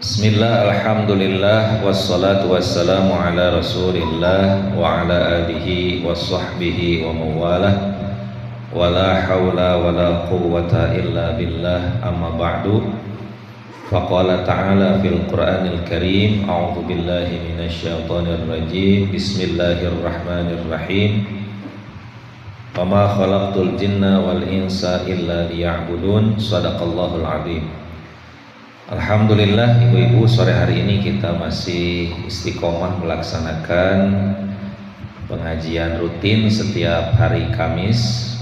Bismillah, alhamdulillah, wassalatu wassalamu ala rasulillah wa ala alihi wa sahbihi wa mawalah wa la hawla wa la quwwata illa billah, amma ba'du. Faqala ta'ala fil Qur'anil Karim, a'udzu billahi minasyaitonir rajim, bismillahirrahmanirrahim. Wa ma khalaqtul jinna wal insa illa liya'budun. Shadaqallahul azim. Alhamdulillah, ibu-ibu, sore hari ini kita masih istiqomah melaksanakan pengajian rutin setiap hari Kamis.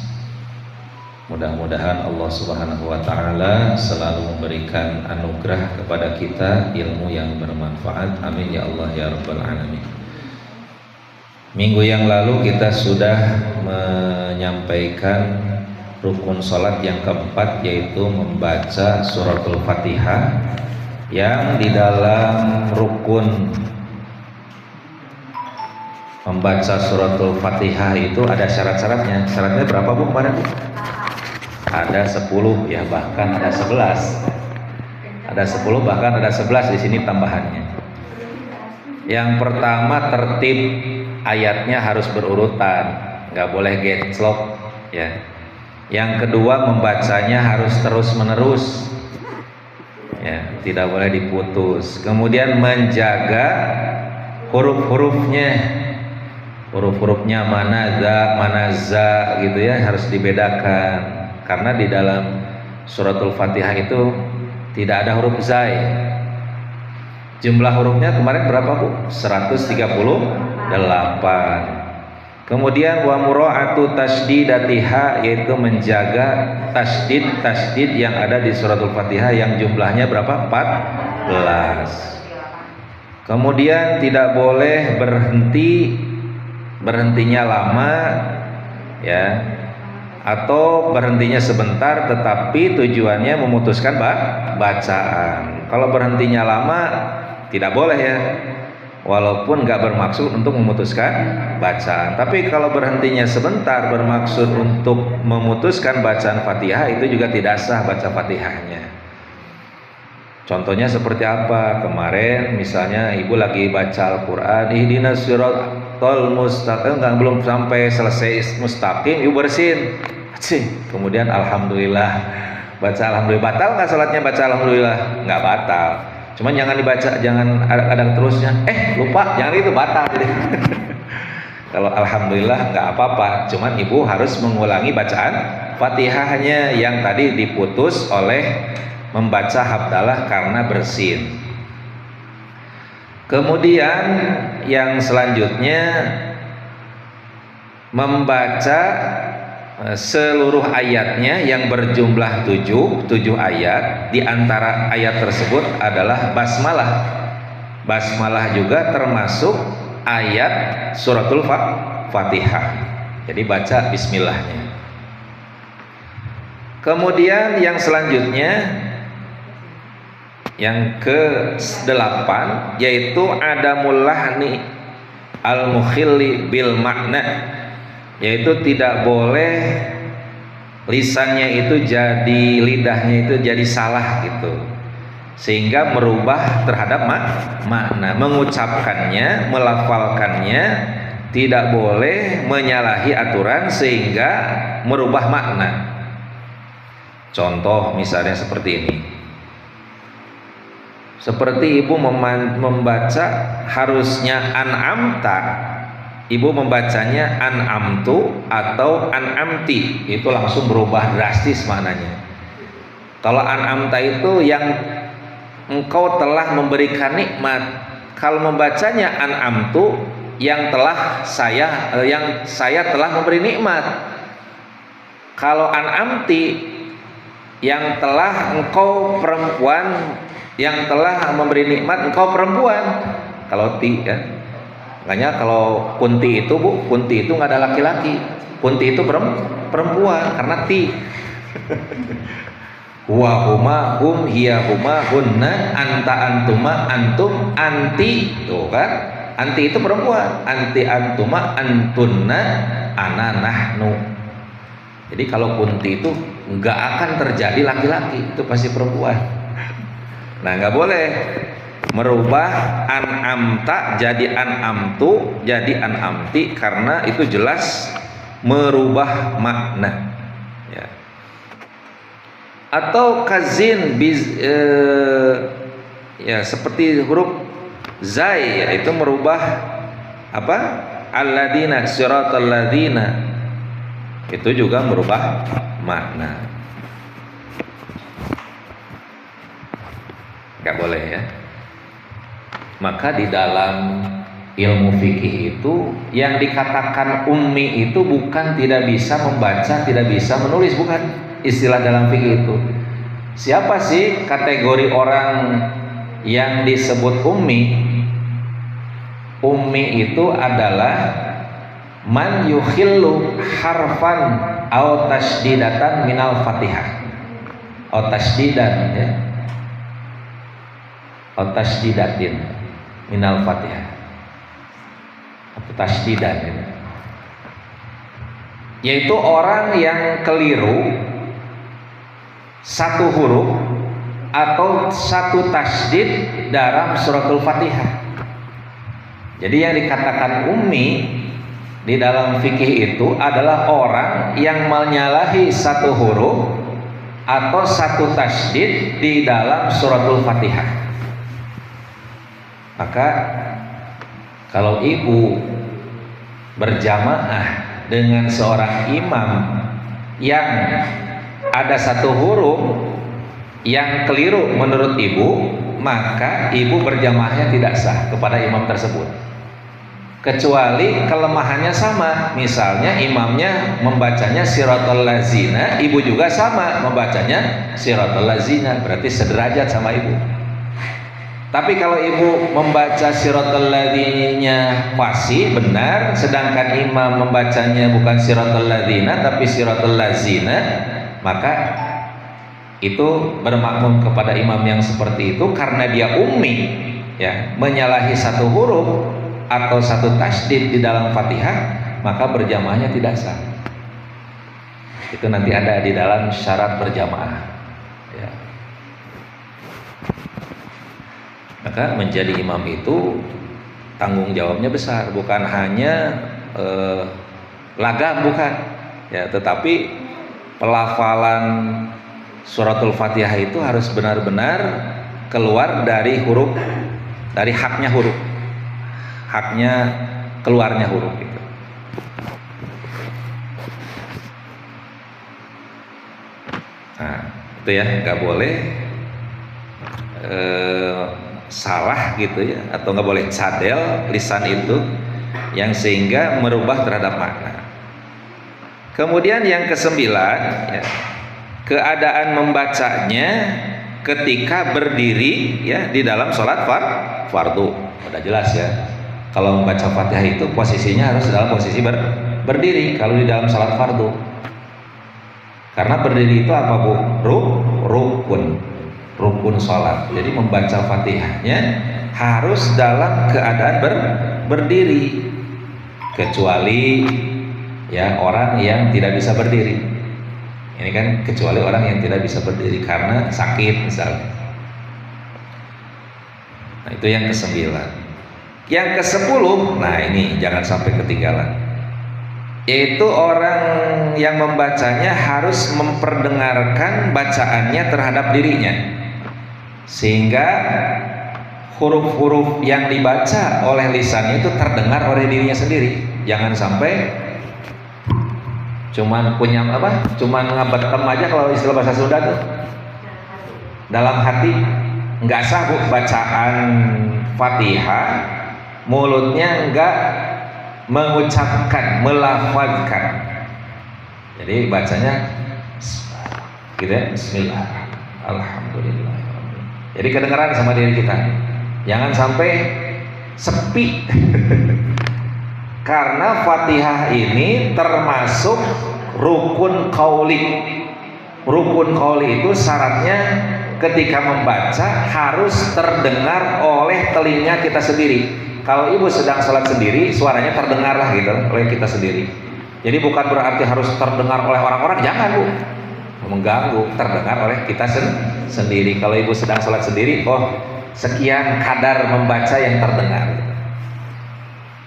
Mudah-mudahan Allah Subhanahu wa taala selalu memberikan anugerah kepada kita ilmu yang bermanfaat. Amin ya Allah ya rabbal alamin. Minggu yang lalu kita sudah menyampaikan rukun salat yang keempat, yaitu membaca suratul Fatihah, yang di dalam rukun membaca suratul Fatihah itu ada syarat-syaratnya. Syaratnya berapa Bu kemarin Bu? Ada 10 ya, bahkan ada 11. Ada 10 bahkan ada 11 di sini tambahannya. Yang pertama, tertib ayatnya harus berurutan, nggak boleh geclok ya. Yang kedua, membacanya harus terus-menerus ya, tidak boleh diputus. Kemudian menjaga huruf-hurufnya, huruf-hurufnya mana za gitu ya, harus dibedakan. Karena di dalam suratul Fatihah itu tidak ada huruf zai. Jumlah hurufnya kemarin berapa Bu? 138. Kemudian wa mura'atu tasydidatiha, yaitu menjaga tasydid yang ada di suratul Fatihah yang jumlahnya berapa? 14. Kemudian tidak boleh berhentinya lama ya, atau berhentinya sebentar tetapi tujuannya memutuskan bacaan. Kalau berhentinya lama tidak boleh ya, walaupun nggak bermaksud untuk memutuskan bacaan. Tapi kalau berhentinya sebentar bermaksud untuk memutuskan bacaan Fatihah, itu juga tidak sah baca Fatihahnya. Contohnya seperti apa? Kemarin misalnya ibu lagi baca Al-Quran, ihdinas siratal mustaqim, belum sampai selesai mustaqim ibu bersin, kemudian alhamdulillah, baca alhamdulillah. Batal nggak salatnya baca alhamdulillah? Nggak batal. Cuman jangan dibaca, jangan ada terusnya. Lupa, jangan itu, batal. Kalau alhamdulillah nggak apa-apa. Cuman ibu harus mengulangi bacaan Fatihahnya yang tadi diputus oleh membaca hamdalah karena bersin. Kemudian yang selanjutnya membaca seluruh ayatnya yang berjumlah 7 ayat. Di antara ayat tersebut adalah basmalah. Basmalah juga termasuk ayat suratul Fatihah. Jadi baca bismillahnya. Kemudian yang selanjutnya, yang ke-8, yaitu adamul lahni al-mukhilli bil makna, yaitu tidak boleh lisannya itu jadi, lidahnya itu jadi salah gitu, sehingga merubah terhadap makna. Mengucapkannya, melafalkannya tidak boleh menyalahi aturan sehingga merubah makna. Contoh misalnya seperti ini. Seperti ibu membaca harusnya an'amta, ibu membacanya an'amtu atau an'amti, itu langsung berubah drastis maknanya. Kalau an'amta itu yang engkau telah memberikan nikmat. Kalau membacanya an'amtu, yang saya telah memberi nikmat. Kalau an'amti, yang telah engkau perempuan, yang telah memberi nikmat engkau perempuan. Kalau ti ya, makanya kalau kunti itu Bu, kunti itu nggak ada laki-laki, kunti itu perempuan karena ti. Wa huma hum hiya huma hunna anta antuma antum anti, tuh kan, anti itu perempuan, anti antuma antunna ana nahnu. Jadi kalau kunti itu nggak akan terjadi laki-laki, itu pasti perempuan. Nah, nggak boleh merubah an'amta jadi an'amtu jadi an'amti, karena itu jelas merubah makna, ya. Atau kazin ya seperti huruf zai, yaitu merubah apa, alladzina siratal ladzina, itu juga merubah makna. Gak boleh, ya. Maka di dalam ilmu fikih itu yang dikatakan ummi itu bukan tidak bisa membaca, tidak bisa menulis, bukan istilah dalam fikih itu. Siapa sih kategori orang yang disebut ummi? Ummi itu adalah man yukhillu harfan aw tasydidatan minal Fatihah. Aw tasdidan, ya. Aw tasdidatin minal Fatihah, atau tasdidan, ya. Yaitu orang yang keliru satu huruf atau satu tasdid dalam suratul Fatihah. Jadi yang dikatakan ummi di dalam fikih itu adalah orang yang menyalahi satu huruf atau satu tasdid di dalam suratul Fatihah. Maka kalau ibu berjamaah dengan seorang imam yang ada satu huruf yang keliru menurut ibu, maka ibu berjamaahnya tidak sah kepada imam tersebut, kecuali kelemahannya sama. Misalnya imamnya membacanya siratal lazina, ibu juga sama membacanya siratal lazina, berarti sederajat sama ibu. Tapi kalau ibu membaca siratal ladzina fasih benar, sedangkan imam membacanya bukan siratal ladzina tapi siratal lazina, maka itu bermakmum kepada imam yang seperti itu karena dia ummi, ya, menyalahi satu huruf atau satu tasdid di dalam Fatihah, maka berjamaahnya tidak sah. Itu nanti ada di dalam syarat berjamaah, ya. Maka menjadi imam itu tanggung jawabnya besar, bukan hanya lagam, bukan, ya, tetapi pelafalan suratul Fatihah itu harus benar-benar keluar dari huruf, dari haknya huruf, haknya keluarnya huruf gitu. Nah, itu ya, nggak boleh salah gitu ya, atau nggak boleh cadel lisan itu yang sehingga merubah terhadap makna. Kemudian yang kesembilan, ya, keadaan membacanya ketika berdiri, ya, di dalam sholat fardu. Udah jelas ya, kalau membaca Fatihah itu posisinya harus dalam posisi berdiri kalau di dalam sholat fardu. Karena berdiri itu apa, Bu? Rukun sholat. Jadi membaca Fatihahnya harus dalam keadaan berdiri, kecuali ya orang yang tidak bisa berdiri. Ini kan kecuali orang yang tidak bisa berdiri karena sakit misalnya. Nah, itu yang ke-9. Yang ke-10, nah ini jangan sampai ketinggalan, yaitu orang yang membacanya harus memperdengarkan bacaannya terhadap dirinya, sehingga huruf-huruf yang dibaca oleh lisannya itu terdengar oleh dirinya sendiri. Jangan sampai cuman punya apa? Cuman ngabetem aja, kalau istilah bahasa Sunda tuh, dalam hati. Nggak sah, Bu, bacaan Fatihah mulutnya nggak mengucapkan, melafazkan. Jadi bacanya gitu ya, Bismillah, Alhamdulillah. Jadi kedengaran sama diri kita. Jangan sampai sepi. Karena Fatihah ini termasuk rukun qauli. Rukun qauli itu syaratnya ketika membaca harus terdengar oleh telinga kita sendiri. Kalau ibu sedang sholat sendiri, suaranya terdengarlah gitu oleh kita sendiri. Jadi bukan berarti harus terdengar oleh orang-orang, jangan, Bu. Mengganggu, terdengar oleh kita sendiri. Kalau ibu sedang sholat sendiri, oh sekian kadar membaca yang terdengar.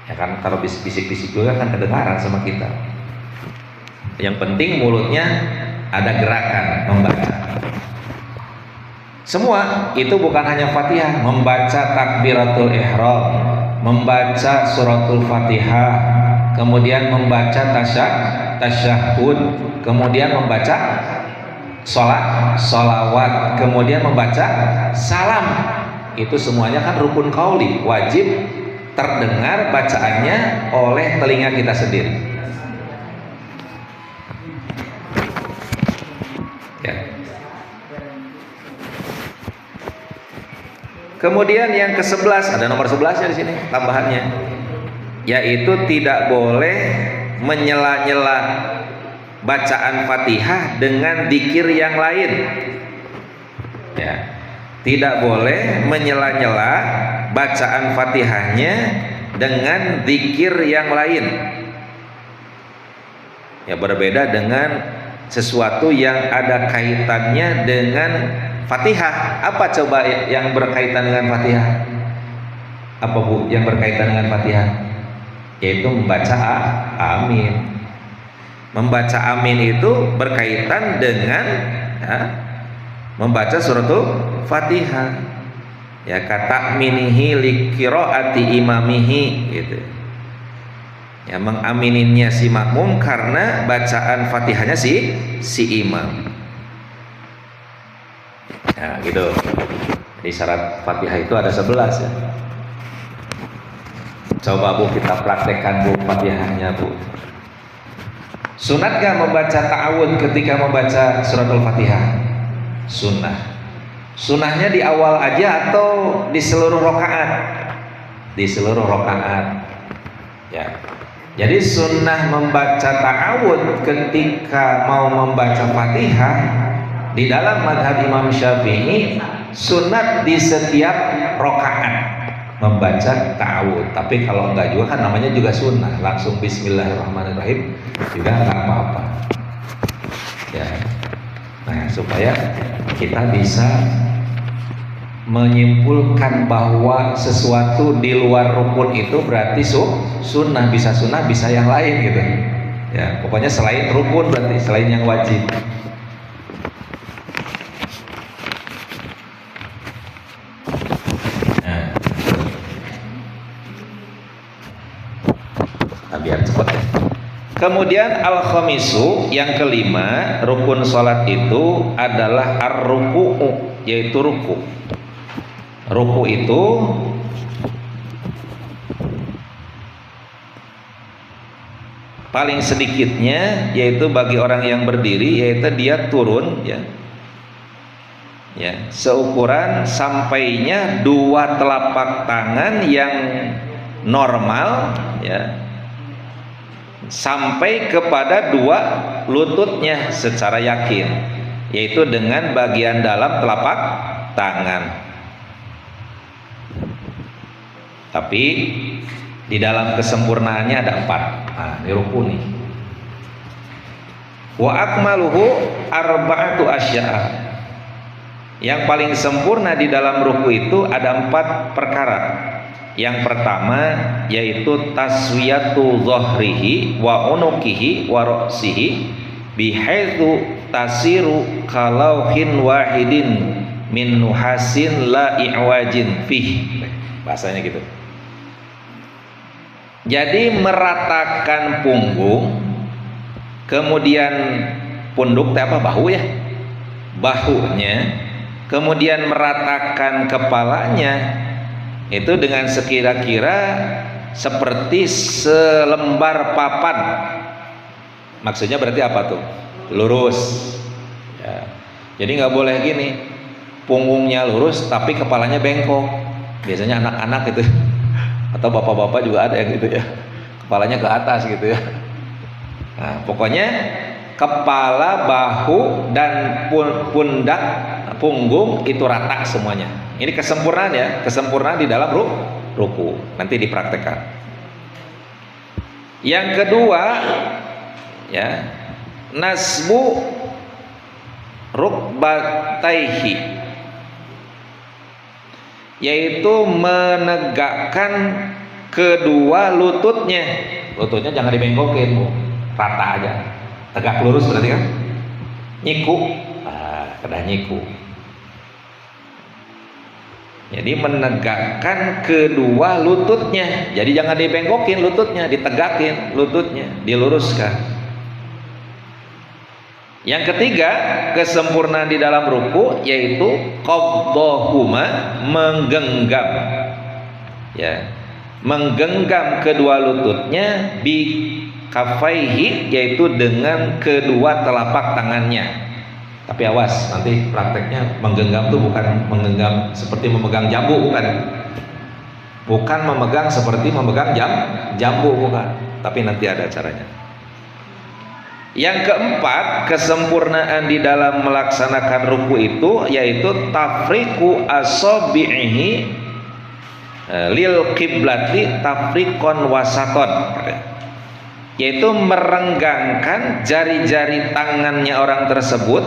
Ya kan, kalau bisik-bisik juga kan kedengaran sama kita. Yang penting mulutnya ada gerakan membaca. Semua itu bukan hanya Fatihah, membaca takbiratul ihram, membaca suratul Fatihah, kemudian membaca tasyahud, kemudian membaca sholawat, kemudian membaca salam. Itu semuanya kan rukun qauli, wajib terdengar bacaannya oleh telinga kita sendiri. Ya. Kemudian yang ke-11, ada nomor 11 ya di sini tambahannya, yaitu tidak boleh menyela-nyela bacaan Fatihah dengan dzikir yang lain. Ya. Tidak boleh menyela-nyela bacaan Fatihahnya dengan dzikir yang lain. Ya, berbeda dengan sesuatu yang ada kaitannya dengan Fatihah. Apa coba yang berkaitan dengan Fatihah? Apa Bu yang berkaitan dengan Fatihah? Yaitu membaca amin. Membaca amin itu berkaitan dengan membaca suratul Fatihah. Ya, kata minihi liqiraati imamihi gitu. Ya, mengamininnya si makmum karena bacaan Fatihahnya si imam. Nah, gitu. Di syarat Fatihah itu ada 11 ya. Coba Bu kita praktekkan Bu Fatihahnya Bu. Sunat gak membaca ta'awud ketika membaca suratul Fatihah? Sunnah. Sunnahnya di awal aja atau di seluruh rakaat? Di seluruh rakaat. Ya. Jadi sunnah membaca ta'awud ketika mau membaca Fatihah di dalam mazhab Imam Syafi'i sunat di setiap rakaat membaca ta'awud. Tapi kalau enggak juga kan namanya juga sunnah, langsung bismillahirrahmanirrahim juga enggak apa-apa. Ya. Nah, supaya kita bisa menyimpulkan bahwa sesuatu di luar rukun itu berarti sunnah, bisa yang lain gitu. Ya, pokoknya selain rukun berarti selain yang wajib. Nah, biar cepat ya. Kemudian al-khamisu, yang kelima, rukun salat itu adalah ar-ruku'u, yaitu ruku. Ruku itu paling sedikitnya yaitu bagi orang yang berdiri yaitu dia turun ya. Ya, seukuran sampainya 2 telapak tangan yang normal ya, sampai kepada 2 lututnya secara yakin, yaitu dengan bagian dalam telapak tangan. Tapi di dalam kesempurnaannya ada 4. Nah, ini rukun nih. Wa akmaluhu arba'atu asya'a. Yang paling sempurna di dalam ruku itu ada 4 perkara. Yang pertama yaitu taswiyatu dhahrihi wa unukihi wa ra'sihi bihaitsu tasiru kalauhin wahidin min nuhasin la i'wajin fih. Bahasanya gitu. Jadi meratakan punggung, kemudian punduk apa bahu ya, bahunya, kemudian meratakan kepalanya itu dengan sekira-kira seperti selembar papan. Maksudnya berarti apa tuh? Lurus. Ya. Jadi nggak boleh gini, punggungnya lurus tapi kepalanya bengkok. Biasanya anak-anak itu. Atau bapak-bapak juga ada yang gitu ya, kepalanya ke atas gitu ya. Nah, pokoknya kepala, bahu, dan pundak, punggung itu rata semuanya. Ini kesempurnaan ya, kesempurnaan di dalam ruku. Nanti dipraktekkan. Yang kedua ya, nasbu rukbataihi, yaitu menegakkan kedua lututnya. Lututnya jangan dibengkokin, Bu. Rata aja. Tegak lurus berarti kan? Nyiku. Kena nyiku. Jadi menegakkan kedua lututnya. Jadi jangan dibengkokin lututnya, ditegakin lututnya, diluruskan. Yang ketiga, kesempurnaan di dalam ruku yaitu qabdahuma, menggenggam. Ya. Menggenggam kedua lututnya bi kafaihi, yaitu dengan kedua telapak tangannya. Tapi awas, nanti prakteknya menggenggam itu bukan menggenggam seperti memegang jambu, bukan memegang seperti memegang jambu, bukan, tapi nanti ada caranya. Yang keempat, kesempurnaan di dalam melaksanakan ruku itu yaitu tafriqu asabi'ihi lil kiblati tafriqon wasaton, yaitu merenggangkan jari-jari tangannya orang tersebut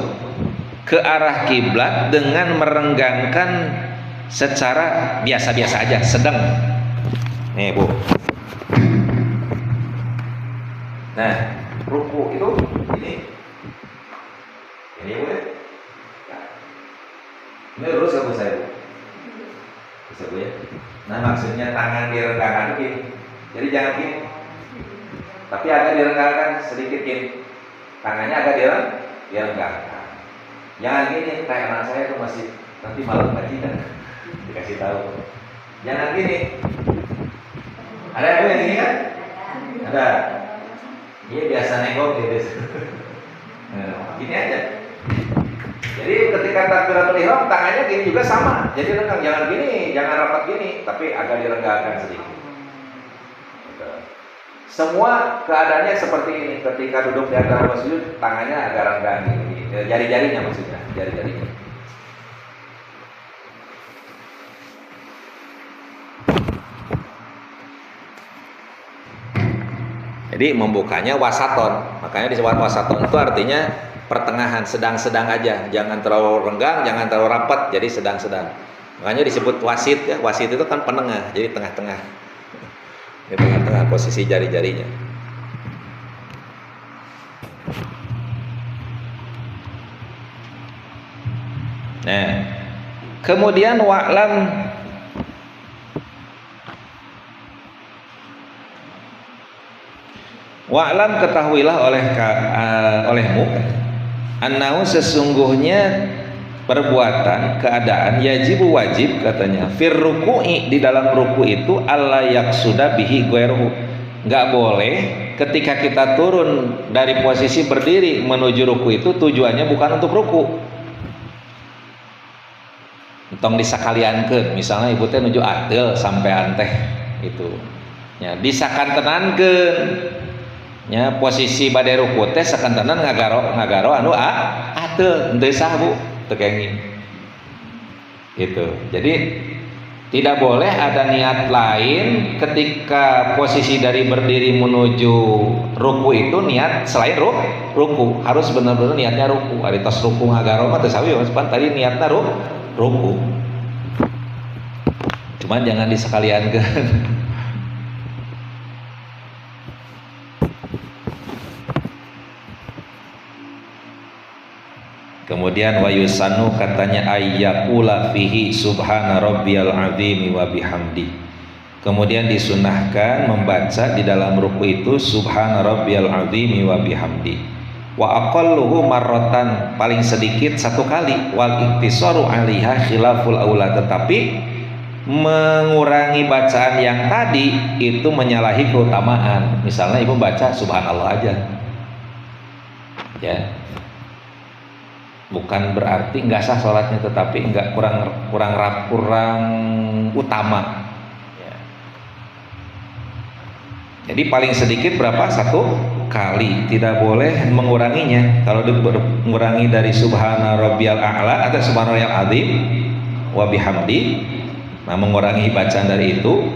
ke arah kiblat dengan merenggangkan secara biasa-biasa aja, sedang. Nih, Bu. Nah, ruku itu ini Bu. Ini lurus ya Bu saya, Bu. Bisa Bu ya. Nah, maksudnya tangan direnggangkan gini. Jadi jangan gini. Tapi agak direnggangkan sedikit gini. Tangannya agak direnggangkan. Jangan gini, kayak anak saya tuh masih nanti malam ngaji kan dikasih tahu. Jangan gini. Ada yang gini kan? Ada. Iya, biasa nengok gitu. Nah, gini aja. Jadi ketika takbiratul ihram tangannya gini juga sama. Jadi renggang, jangan gini, jangan rapat gini, tapi agak direnggangkan sedikit. Semua keadaannya seperti ini. Ketika duduk di antara sujud, tangannya agak renggang gini. Jari-jarinya maksudnya, jari-jarinya. Jadi membukanya wasaton, makanya disebut wasaton itu artinya pertengahan, sedang-sedang aja, jangan terlalu renggang, jangan terlalu rapat, jadi sedang-sedang. Makanya disebut wasit ya, wasit itu kan penengah, jadi tengah-tengah, di tengah-tengah posisi jari-jarinya. Nah, kemudian wa'lam ketahuilah olehmu annahu sesungguhnya perbuatan keadaan yajibu wajib katanya fir ruku'i di dalam ruku itu alla yaksuda bihi ghairuhu, nggak boleh ketika kita turun dari posisi berdiri menuju ruku itu tujuannya bukan untuk ruku. Entong disakaliankeun, misalnya ibu teh nuju atel sampai anteh itu ya disakantenankeun nya posisi bade ruku teh sakantenan ngagaro anu atel henteu sah Bu teu kenging gitu. Jadi tidak boleh ada niat lain ketika posisi dari berdiri menuju ruku itu niat selain ruku, harus benar-benar niatnya ruku. Ari tos ruku ngagaro mah teu sawi pan tadi niatna ruku. Cuman jangan disekaliankeun. Kemudian wa yusanu katanya ayyakula fihi subhana rabbiyal azim wa bihamdi. Kemudian disunahkan membaca di dalam ruku itu subhana rabbiyal azim wa bihamdi. Wa aqalluhu marratan, paling sedikit satu kali, wal iktisaru 'alaiha khilaful aula, tetapi mengurangi bacaan yang tadi itu menyalahi keutamaan. Misalnya ibu baca subhanallah aja. Ya. Bukan berarti nggak sah sholatnya, tetapi nggak kurang utama ya. Jadi paling sedikit berapa? Satu kali, tidak boleh menguranginya. Kalau mengurangi dari subhana rabbiyal a'la atau subhana rabbiyal azim wa bihamdi, nah mengurangi bacaan dari itu,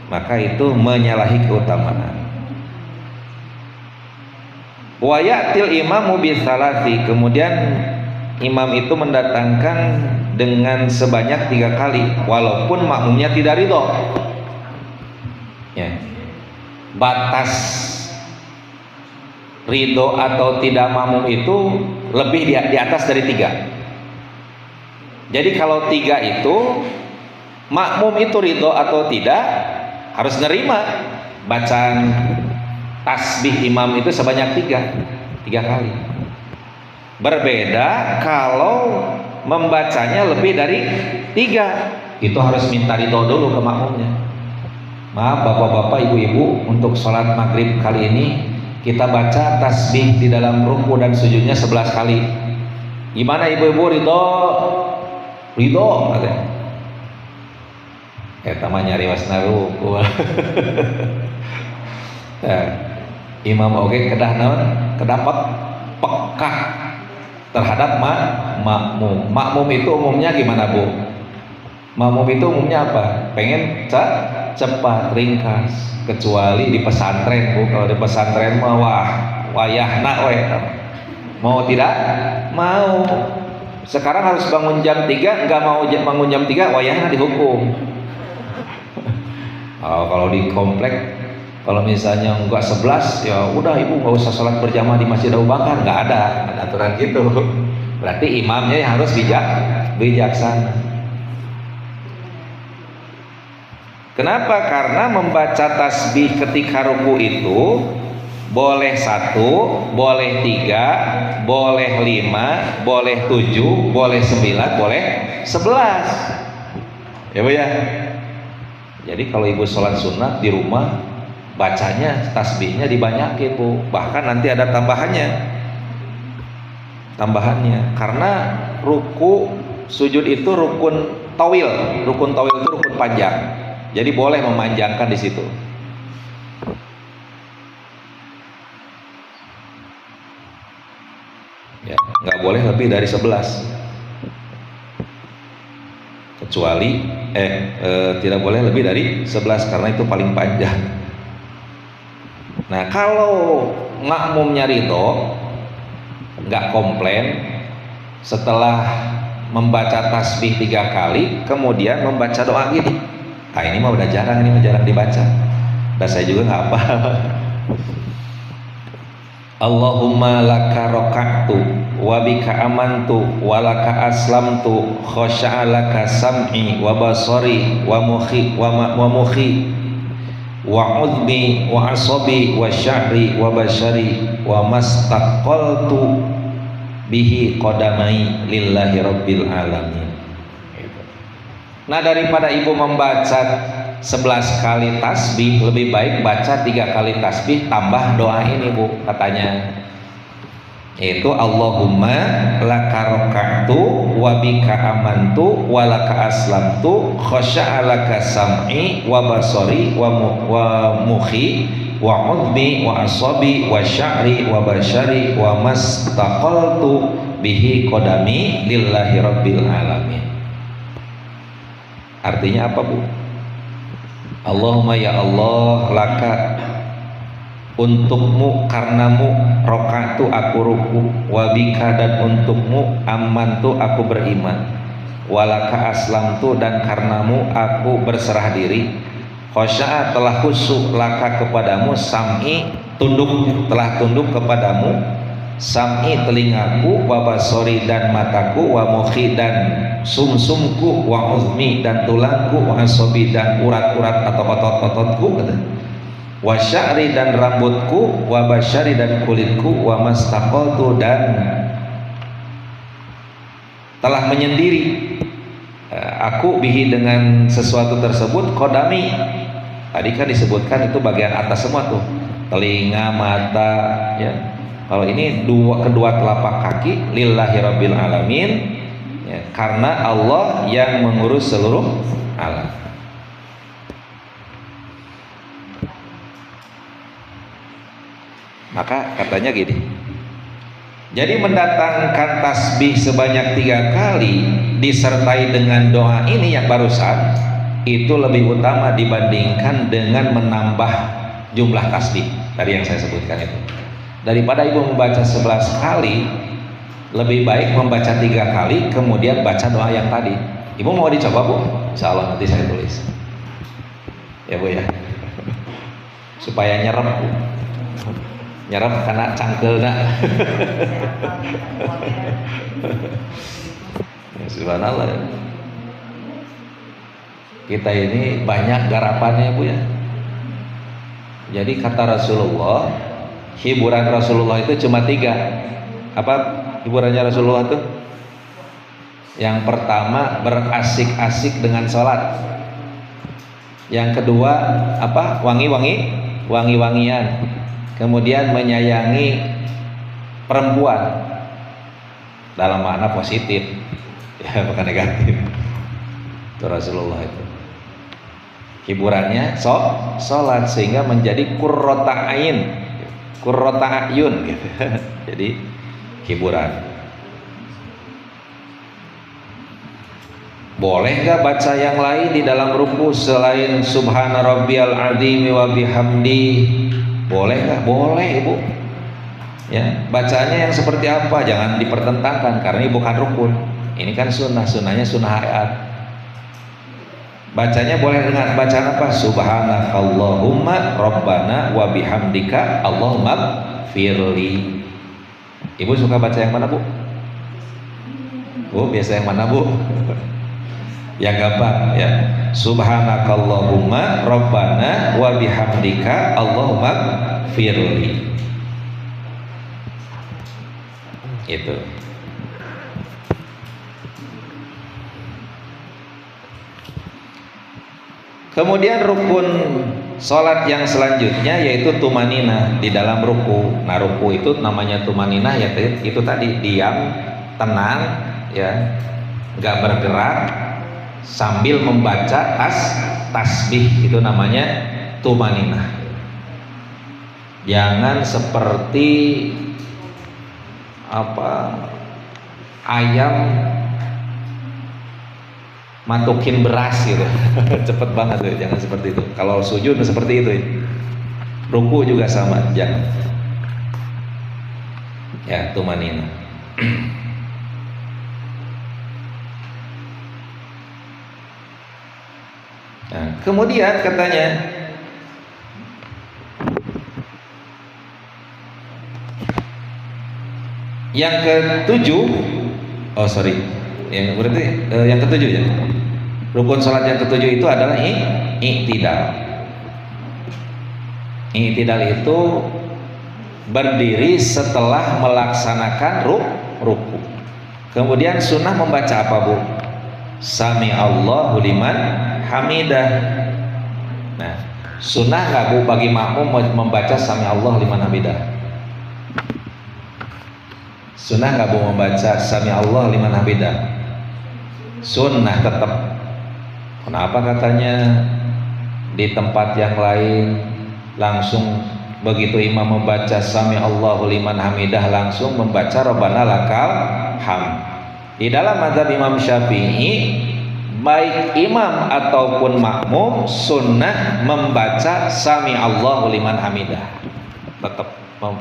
maka itu menyalahi keutamaan. Wa ya'til imamu bisalasi, kemudian imam itu mendatangkan dengan sebanyak 3 kali walaupun makmumnya tidak ridho. Ya. Batas ridho atau tidak makmum itu lebih di atas dari 3. Jadi kalau 3 itu makmum itu ridho atau tidak harus nerima bacaan tasbih imam itu sebanyak 3 kali. Berbeda kalau membacanya lebih dari 3, itu harus minta ridho dulu ke makmumnya. Maaf bapak-bapak, ibu-ibu, untuk sholat maghrib kali ini kita baca tasbih di dalam ruku dan sujudnya 11 kali. Gimana ibu-ibu, ridho? Ridho katanya. Tama nyari wasna ruku. Imam oge kedah naon? Kedah peka terhadap makmum. Makmum itu umumnya gimana, Bu? Makmum itu umumnya apa? Pengen cepat, ringkas. Kecuali di pesantren, Bu. Kalau di pesantren mah wayahna we. Mau tidak? Mau. Sekarang harus bangun jam 3, enggak mau bangun jam 3, wayahna dihukum. Kalau di komplek, kalau misalnya enggak 11, ya udah ibu nggak usah sholat berjamaah di Masjid Abu Bakar, nggak ada aturan gitu. Berarti imamnya yang harus bijaksana. Kenapa? Karena membaca tasbih ketika ruku itu boleh 1, boleh 3, boleh 5, boleh 7, boleh 9, boleh 11. Ya Bu ya. Jadi kalau ibu sholat sunat di rumah, bacanya tasbihnya dibanyakin Bu, bahkan nanti ada tambahannya karena ruku sujud itu rukun tawil itu rukun panjang, jadi boleh memanjangkan di situ. Ya, nggak boleh lebih dari 11, kecuali tidak boleh lebih dari 11 karena itu paling panjang. Nah, kalau makmumnya ridho, nggak komplain, setelah membaca tasbih 3 kali, kemudian membaca doa gini. Ini mah udah jarang dibaca. Dan saya juga nggak apa. Allahumma laka roka'tu wa bika amantu wa laka aslamtu khosya'a laka sam'i wa basari wa mukhi wa udmi wa asabi wa sya'ri wa bashari wa mastaqaltu bihi qadamai lillahi rabbil alamin. Nah, daripada ibu membaca 11 kali tasbih, lebih baik baca 3 kali tasbih tambah doa ini Bu, katanya. Itu Allahumma laka roka'tu wa bika amantu wa laka aslamtu khosya'a laka sam'i wa basari wa mukhi wa udmi wa asabi wa sya'ri wa bashari wa mastaqaltu bihi qadami lillahi rabbil alamin. Artinya apa Bu? Allahumma ya Allah, laka untukmu, karenamu roka'tu aku ruku, wabika dan untukmu amantu aku beriman, walaka aslamtu dan karenamu aku berserah diri, khosya'a telah khusyuk laka kepadamu, sam'i tunduk telah tunduk kepadamu, sam'i telingaku, wabasori dan mataku, wa mukhi dan sumsumku, wa uzmi dan tulangku, wa asobi dan urat-urat atau otot-ototku, wa sya'ri dan rambutku, wa basyari dan kulitku, wa mastaqaltu dan telah menyendiri aku bihi dengan sesuatu tersebut, kodami. Tadi kan disebutkan itu bagian atas semua tuh, telinga, mata, ya. Kalau ini kedua telapak kaki, lillahi rabbil alamin, ya, karena Allah yang mengurus seluruh alam. Maka katanya gini, jadi mendatangkan tasbih sebanyak 3 kali disertai dengan doa ini yang barusan itu lebih utama dibandingkan dengan menambah jumlah tasbih tadi yang saya sebutkan itu. Daripada ibu membaca 11 kali lebih baik membaca 3 kali kemudian baca doa yang tadi. Ibu mau dicoba Bu? Insya Allah nanti saya tulis ya Bu ya, supaya nyerap Bu, nyerap karena cangkelna. Ya, subhanallah, kita ini banyak garapannya Bu ya. Jadi kata Rasulullah, hiburan Rasulullah itu cuma 3. Apa hiburannya Rasulullah itu? Yang pertama berasik-asik dengan sholat. Yang kedua apa? Wangi-wangian. Kemudian menyayangi perempuan dalam makna positif, ya bukan negatif. Itu Rasulullah itu. Hiburannya sholat sehingga menjadi qurrata ain, qurrata ayun gitu. Jadi hiburan. Boleh nggak baca yang lain di dalam ruku selain subhana rabbiyal azim wa bihamdi? Boleh nggak? Boleh Ibu. Ya, bacanya yang seperti apa? Jangan dipertentangkan karena ini bukan rukun. Ini kan sunnah, sunnahnya sunnah ayat. Bacanya boleh dengan bacaan apa? Subhanakallahumma rabbana wa bihamdika Allahumma firli. Ibu suka baca yang mana Bu? Bu biasa yang mana Bu? Yang gampang ya. Subhanakallahumma rabbana wa bihamdika Allahumma firli. Itu. Kemudian rukun sholat yang selanjutnya yaitu tumanina di dalam ruku. Nah ruku itu namanya tumanina ya itu tadi diam, tenang, ya, nggak bergerak sambil membaca tasbih, itu namanya tumanina. Jangan seperti apa ayam matukin beras gitu. Cepet banget tuh, jangan seperti itu. Kalau sujud seperti itu ya. Ruku juga sama, jangan. Ya, tumanina. Nah, kemudian katanya yang ketujuh, oh sorry, yang berarti yang ketujuh ya. Rukun sholat yang ketujuh itu adalah i'tidal. I'tidal itu berdiri setelah melaksanakan ruku. Kemudian sunnah membaca apa Bu? Sami Allahu liman hamidah. Nah, sunnah nggak Bu bagi makmum membaca Sami Allah liman hamidah? Sunnah nggak Bu membaca Sami Allah liman hamidah? Sunnah tetap. Kenapa katanya di tempat yang lain langsung begitu imam membaca Sami Allahu liman hamidah langsung membaca Rabbana lakal hamd? Di dalam mazhab Imam Syafi'i baik imam ataupun makmum sunnah membaca Sami Allahu liman hamidah. Tetap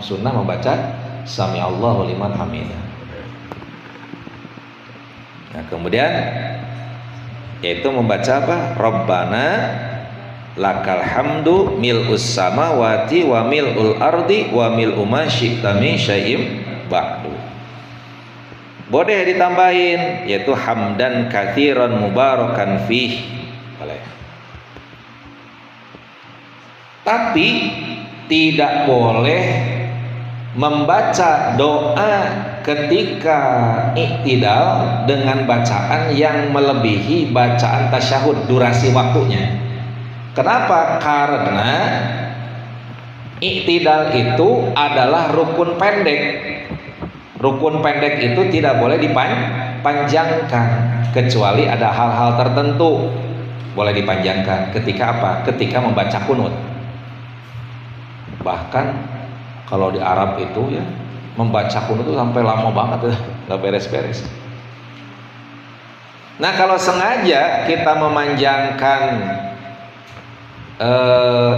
sunnah membaca Sami Allahu liman hamidah. Nah, kemudian yaitu membaca apa? Rabbana lakal hamdu mil'us samawati wa mil'ul ardi wa mil'u ma syi'ta min syai'im ba'du. Boleh ditambahin yaitu hamdan katsiran mubarakan fih. Boleh. Tapi tidak boleh membaca doa ketika i'tidal dengan bacaan yang melebihi bacaan tasyahud durasi waktunya. Kenapa? Karena i'tidal itu adalah rukun pendek. Rukun pendek itu tidak boleh dipanjangkan kecuali ada hal-hal tertentu. Boleh dipanjangkan ketika apa? Ketika membaca kunut. Bahkan kalau di Arab itu ya membaca kunut itu sampai lama banget ya, nggak beres-beres. Nah kalau sengaja kita memanjangkan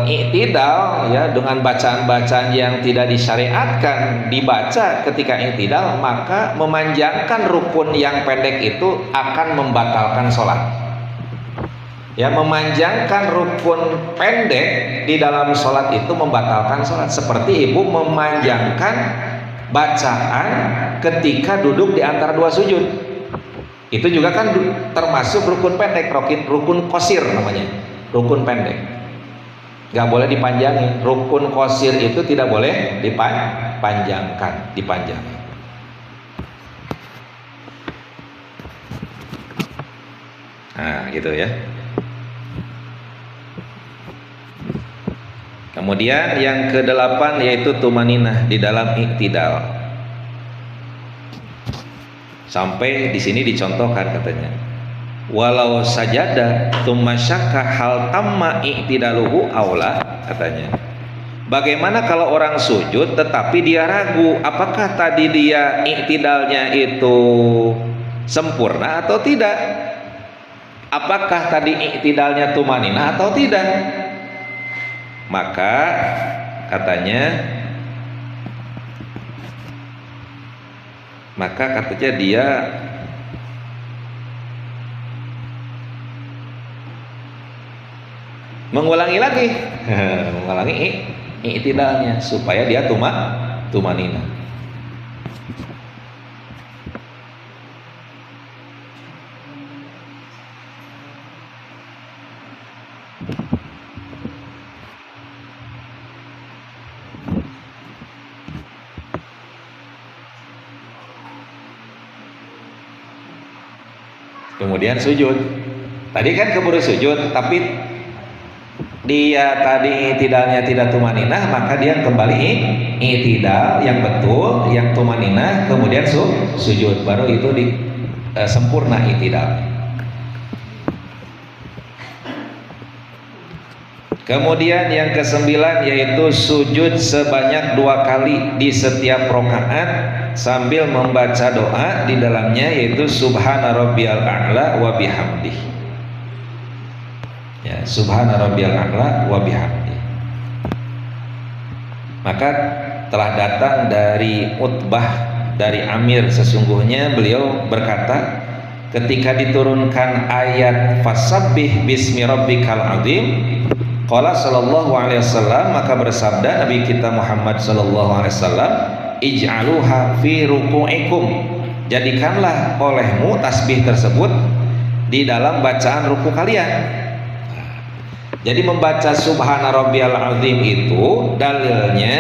i'tidal ya dengan bacaan-bacaan yang tidak disyariatkan dibaca ketika i'tidal, maka memanjangkan rukun yang pendek itu akan membatalkan sholat. Ya, memanjangkan rukun pendek di dalam sholat itu membatalkan sholat, seperti ibu memanjangkan bacaan ketika duduk di antara dua sujud. Itu juga kan termasuk rukun pendek, rukun qasir namanya, rukun pendek. Gak boleh dipanjangin. Rukun qasir itu tidak boleh dipanjangkan, dipanjangin. Nah, gitu ya. Kemudian yang ke-8 yaitu tumaninah di dalam i'tidal. Sampai di sini dicontohkan katanya. Walau sajada tsumma syakka hal tamma i'tidaluhu aula, katanya. Bagaimana kalau orang sujud tetapi dia ragu apakah tadi dia i'tidalnya itu sempurna atau tidak? Apakah tadi i'tidalnya tumaninah atau tidak? Maka katanya dia mengulangi lagi mengulangi i'tidalnya supaya dia tumanina. Kemudian sujud. Tadi kan keburu sujud, tapi dia tadi i'tidalnya tidak tumaninah, maka dia kembali i'tidal yang betul, yang tumaninah, kemudian sujud, baru itu sempurna i'tidal. Kemudian yang ke-9 yaitu sujud sebanyak 2 kali di setiap rakaat sambil membaca doa di dalamnya, yaitu subhana rabbiyal a'la wa bihamdihi. Ya, subhana rabbiyal a'la wa bihamdihi. Maka telah datang dari Utbah dari Amir, sesungguhnya beliau berkata ketika diturunkan ayat fasabbih bismi rabbikal azim, qala sallallahu alaihi wasallam, maka bersabda Nabi kita Muhammad sallallahu alaihi wasallam, ij'aluha fi ruku'ikum, jadikanlah olehmu tasbih tersebut di dalam bacaan ruku kalian. Jadi membaca subhana rabbiyal azim itu dalilnya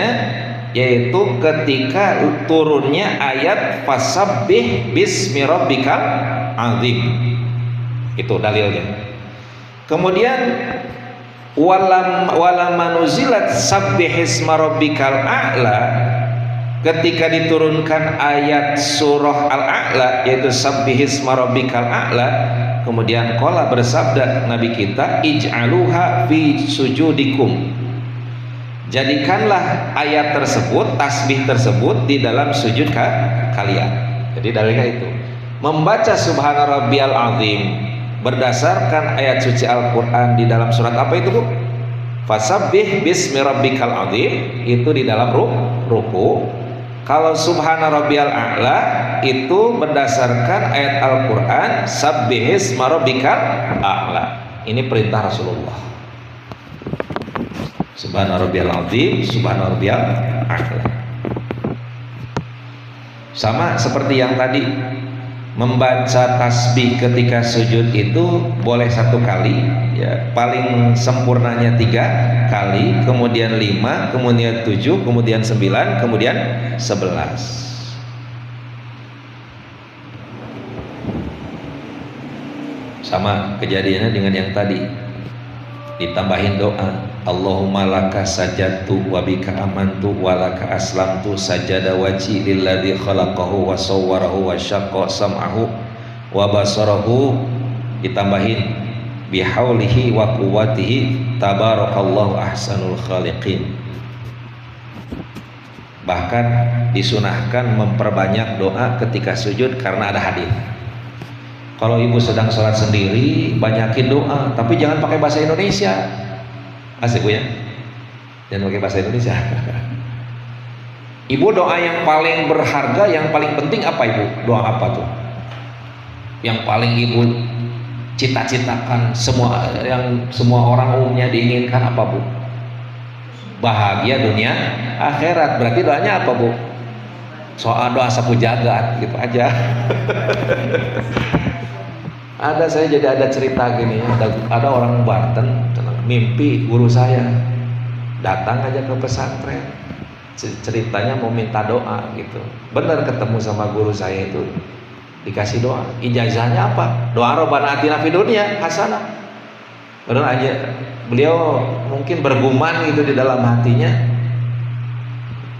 yaitu ketika turunnya ayat fasabbih bismi rabbikal azim, itu dalilnya. Kemudian walam manuzilat sabbihisma rabbikal a'la, ketika diturunkan ayat surah al-a'la yaitu sabbihisma rabbikal a'la, kemudian qala bersabda Nabi kita ij'aluha fi sujudikum, jadikanlah ayat tersebut, tasbih tersebut di dalam sujud kalian. Jadi dalilnya itu membaca subhana rabbiyal azim berdasarkan ayat suci Al-Quran di dalam surat apa itu, Bu? Fasabbih bismi rabbikal azim, itu di dalam ruku. Kalau subhana rabbiyal a'la itu berdasarkan ayat Al-Quran sabbihisma rabbikal a'la. Ini perintah Rasulullah. Subhana rabbiyal azim, subhana rabbiyal a'la. Sama seperti yang tadi, membaca tasbih ketika sujud itu boleh 1 kali, ya, paling sempurnanya 3 kali, kemudian 5, kemudian 7, kemudian 9, kemudian 11. Sama kejadiannya dengan yang tadi, ditambahin doa Allahumma laka sajadtu wa bika amantu wa laka aslamtu sajada wajhi lilladzi khalaqahu wa sawwarahu wa syaqqa sam'ahu wa basarahu, ditambahin bihaulihi wa quwwatihi tabarakallahu ahsanul khaliqin. Bahkan disunahkan memperbanyak doa ketika sujud karena ada hadis. Kalau ibu sedang sholat sendiri banyakin doa, tapi jangan pakai bahasa Indonesia. Asik Bu ya. Dan pakai bahasa Indonesia. Ibu, doa yang paling berharga, yang paling penting apa Ibu? Doa apa tuh? Yang paling Ibu cita-citakan, semua orang umumnya diinginkan apa Bu? Bahagia dunia akhirat. Berarti doanya apa Bu? Soal doa sapu jagat gitu aja. Saya jadi ada cerita gini, ada orang Banten mimpi guru saya datang aja ke pesantren, ceritanya mau minta doa gitu. Benar ketemu sama guru saya itu, dikasih doa. Ijazahnya apa? Doa Rabbana atina fid dunya hasanah. Benar aja. Beliau mungkin bergumam gitu di dalam hatinya,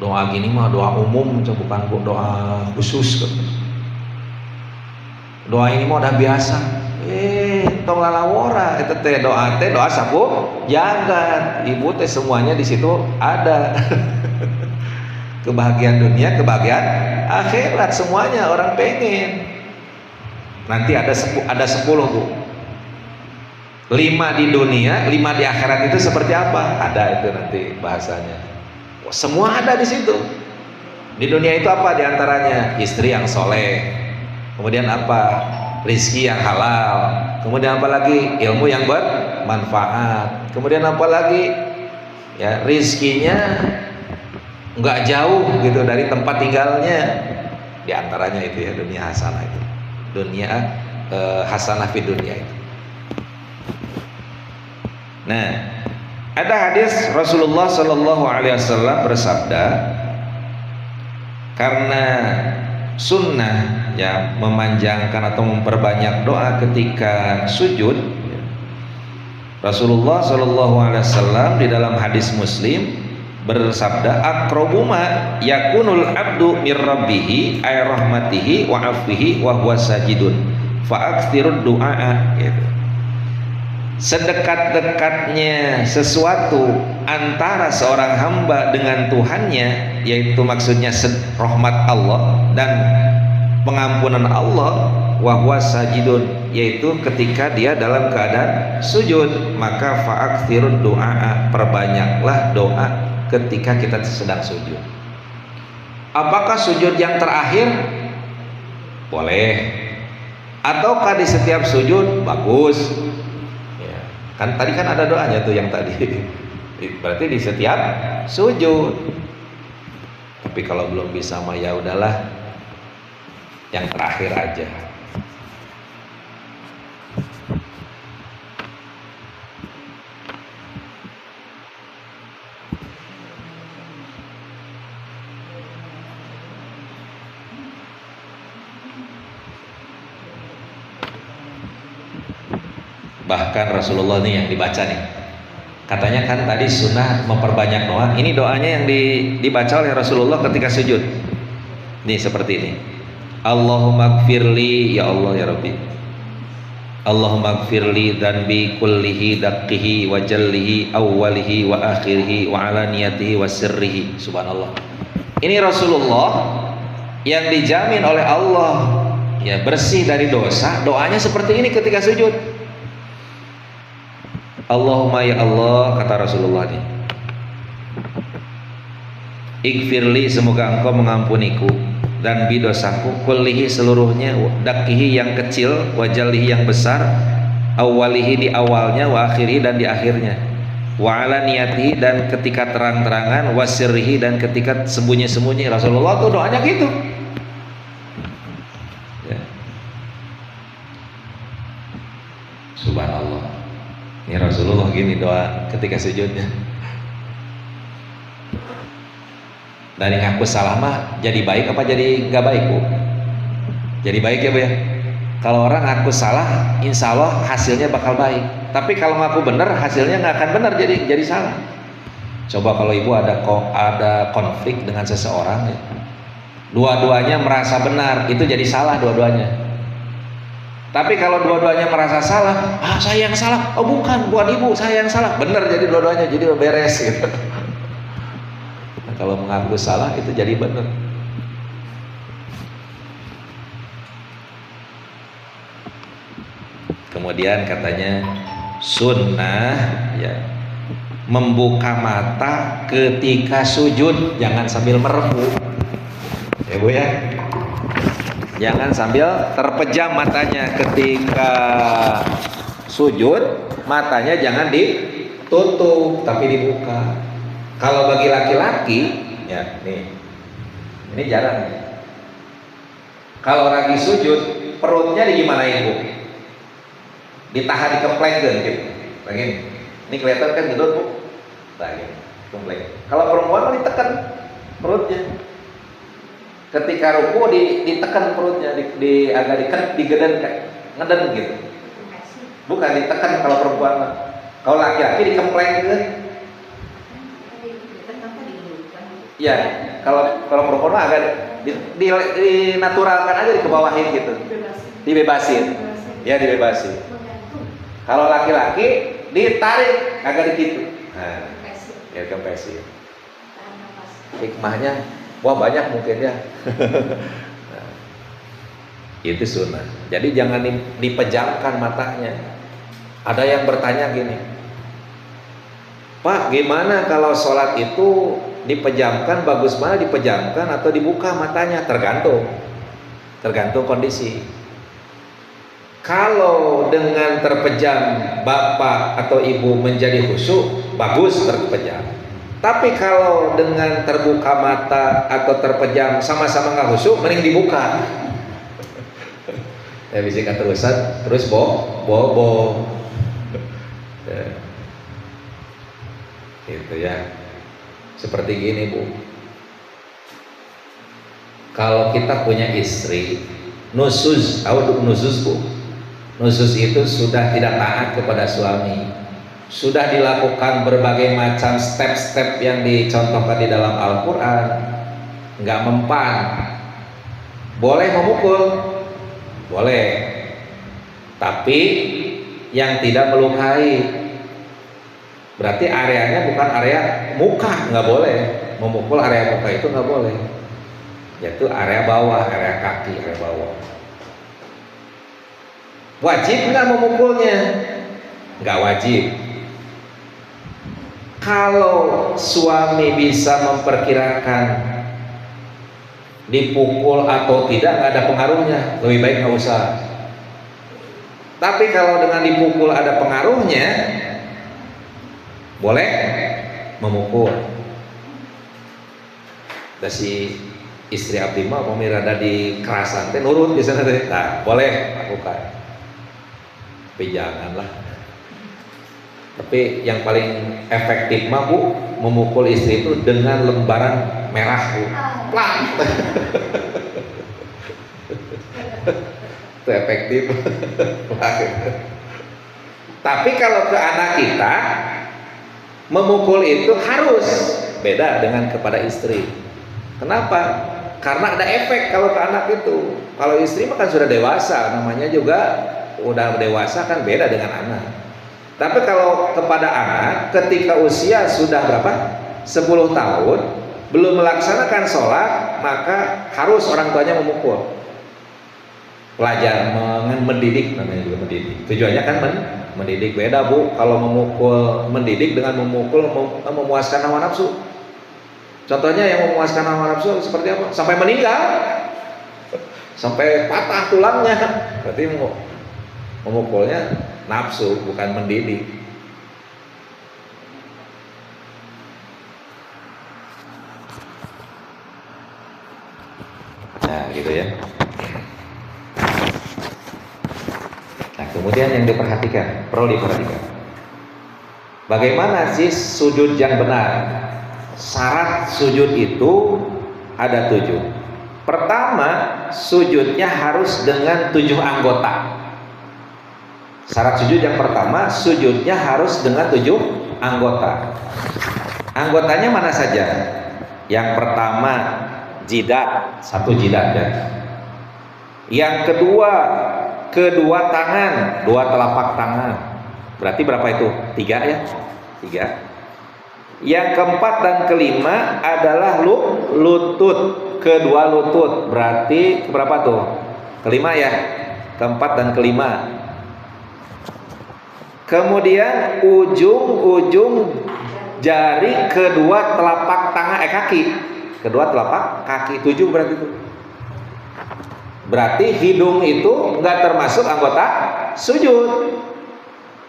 doa gini mah doa umum, bukan doa khusus. Doa ini mah udah biasa. Tong lalawora itu teh doa sapu jagat. Ibu teh semuanya di situ ada. Kebahagiaan dunia, kebahagiaan akhirat, semuanya orang pengen. Nanti ada 10 Bu. 5 di dunia, 5 di akhirat itu seperti apa? Ada itu nanti bahasanya. Semua ada di situ. Di dunia itu apa diantaranya? Istri yang soleh. Kemudian apa? Rizki yang halal. Kemudian apa lagi? Ilmu yang bermanfaat. Kemudian apa lagi? Ya, rizkinya nggak jauh gitu dari tempat tinggalnya. Di antaranya itu ya, dunia hasanah itu. Dunia hasanah fi dunia itu. Nah, ada hadis Rasulullah Shallallahu Alaihi Wasallam bersabda, karena sunnah ya memanjangkan atau memperbanyak doa ketika sujud, Rasulullah Shallallahu Alaihi Wasallam di dalam hadis Muslim bersabda, aqrabuma yakunul abdu mir rabbihi ay rahmatihi wa afihi wa huwa sajidun fa aktsirud du'a gitu. Sedekat-dekatnya sesuatu antara seorang hamba dengan Tuhannya, yaitu maksudnya rahmat Allah dan pengampunan Allah, wa huwa sajidun, yaitu ketika dia dalam keadaan sujud. Maka fa'aktsirud du'a, perbanyaklah doa ketika kita sedang sujud. Apakah sujud yang terakhir? Boleh. Ataukah di setiap sujud? Bagus. Kan tadi kan ada doanya tuh yang tadi. Berarti di setiap sujud. Tapi kalau belum bisa mah ya udahlah, yang terakhir aja. Bahkan Rasulullah nih yang dibaca nih, katanya kan tadi sunnah memperbanyak doa. Ini doanya yang dibaca oleh Rasulullah ketika sujud. Nih seperti ini. Allahumma gfirli, ya Allah ya Rabbi. Allahumma gfirli dhanbi kullihi daqqihi wa jallihi awwalihi wa akhirihi wa alaniyatihi wa sirrihi. Subhanallah. Ini Rasulullah yang dijamin oleh Allah ya bersih dari dosa. Doanya seperti ini ketika sujud. Allahumma ya Allah, kata Rasulullah nih, Ighfirli, semoga engkau mengampuniku, dan bidosaku kullihi seluruhnya, dakihi yang kecil, wajalihi yang besar, awalihi di awalnya, wa akhirihi dan di akhirnya, wa ala niyatihi dan ketika terang-terangan, wa sirrihi dan ketika sembunyi-sembunyi. Rasulullah tuh doanya gitu ya. Subhanallah. Ini Rasulullah gini doa ketika sujudnya. Dari ngaku salah mah jadi baik apa jadi nggak baik Bu? Jadi baik ya Bu ya. Kalau orang ngaku salah, insya Allah hasilnya bakal baik. Tapi kalau ngaku benar, hasilnya nggak akan benar, jadi salah. Coba kalau ibu ada konflik dengan seseorang, ya, dua-duanya merasa benar, itu jadi salah dua-duanya. Tapi kalau dua-duanya merasa salah, saya yang salah, bukan ibu, saya yang salah, benar, jadi dua-duanya jadi beres gitu. Nah, kalau mengaku salah itu jadi benar. Kemudian katanya sunnah ya membuka mata ketika sujud, jangan sambil merepu. Ya Bu ya. Jangan sambil terpejam matanya ketika sujud, matanya jangan ditutup tapi dibuka. Kalau bagi laki-laki, ya nih, ini jarang. Kalau lagi sujud, perutnya digimanain Bu? Ditahan, dikemplengkeun gitu. Begini. Ini kelihatan kan gendut Bu? Begini, kempleng. Kalau perempuan mah ditekan perutnya. Ketika ruku ditekan perutnya, agak digeden kayak ngeden gitu. Bukan ditekan kalau perempuan mah. Kalau laki-laki dikemplengkeun. Ya, kalau perempuan mah agak dinaturalkan aja, dikebawahin gitu. Dibebasin. Ya, dibebasin. Kalau laki-laki ditarik agak gitu. Nah, ya kempesin. Hikmahnya wah banyak mungkin ya. Nah, itu sunnah. Jadi jangan dipejamkan matanya. Ada yang bertanya gini, Pak, gimana kalau sholat itu dipejamkan, bagus mana dipejamkan atau dibuka matanya? Tergantung kondisi. Kalau dengan terpejam bapak atau ibu menjadi khusyuk, bagus terpejam. Tapi kalau dengan terbuka mata atau terpejam sama-sama nggak khusyuk, mending dibuka. Ya bisikan terusan, terus bobo. Gitu ya. Seperti gini Bu. Kalau kita punya istri, nusuz, tahu nusuz Bu? Nusuz itu sudah tidak taat kepada suami, sudah dilakukan berbagai macam step-step yang dicontohkan di dalam Al-Quran, nggak mempan. Boleh memukul, boleh, tapi yang tidak melukai. Berarti areanya bukan area muka, nggak boleh. Memukul area muka itu nggak boleh, yaitu area bawah, area kaki, area bawah. Wajib nggak memukulnya? Nggak wajib. Kalau suami bisa memperkirakan dipukul atau tidak, nggak ada pengaruhnya, lebih baik nggak usah. Tapi kalau dengan dipukul ada pengaruhnya, boleh memukul. Si istri abdi mah mau rada di kerasan teh nurut di sana teh. Nah, boleh lakukan. Tapi janganlah. Tapi yang paling efektif mah Bu, memukul istri itu dengan lembaran merah Bu. Plak. Itu efektif. Tapi kalau ke anak kita, memukul itu harus beda dengan kepada istri. Kenapa? Karena ada efek kalau ke anak itu. Kalau istri mah kan sudah dewasa, namanya juga udah dewasa, kan beda dengan anak. Tapi kalau kepada anak ketika usia sudah berapa? 10 tahun belum melaksanakan sholat, maka harus orang tuanya memukul. Pelajar mendidik, namanya juga mendidik. Tujuannya kan mendidik. Beda Bu, kalau memukul mendidik dengan memukul memuaskan hawa nafsu. Contohnya yang memuaskan hawa nafsu seperti apa? Sampai meninggal, sampai patah tulangnya, berarti memukulnya nafsu, bukan mendidik. Nah gitu ya. Nah kemudian yang diperhatikan, perlu diperhatikan, bagaimana sih sujud yang benar? Syarat sujud itu ada 7. Pertama, sujudnya harus dengan 7 anggota. Syarat sujud yang pertama, sujudnya harus dengan 7 anggota. Anggotanya mana saja? Yang pertama, jidat, 1 jidat ya. Yang kedua, kedua tangan, 2 telapak tangan. Berarti berapa itu? 3 ya? 3. Yang keempat dan kelima adalah lutut, kedua lutut. Berarti berapa tuh? Kelima ya? Keempat dan kelima. Kemudian ujung-ujung jari kedua telapak tangan kaki. Kedua telapak kaki 7 berarti itu. Berarti hidung itu nggak termasuk anggota sujud.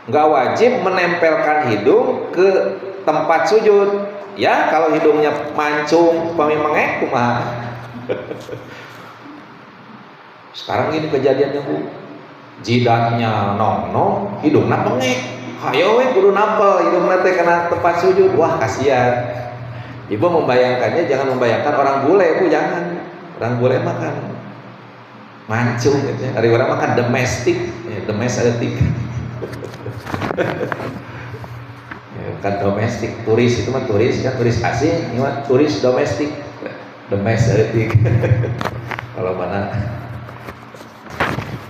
Nggak wajib menempelkan hidung ke tempat sujud. Ya kalau hidungnya mancung, mengek, kumaha. Sekarang ini kejadiannya Bu, jidatnya nong, hidungnya mengek. Hayo we kudu nampel hidungnya teh kena tempat sujud. Wah kasihan. Ibu membayangkannya, jangan membayangkan orang bule Bu, jangan. Orang bule makan mancung gitu ya. Hari orang makan domestik, ya, domestik. Ya, bukan domestik, turis itu mah turis kan, turis asing, ini mah turis domestik. Domestik. Kalau mana?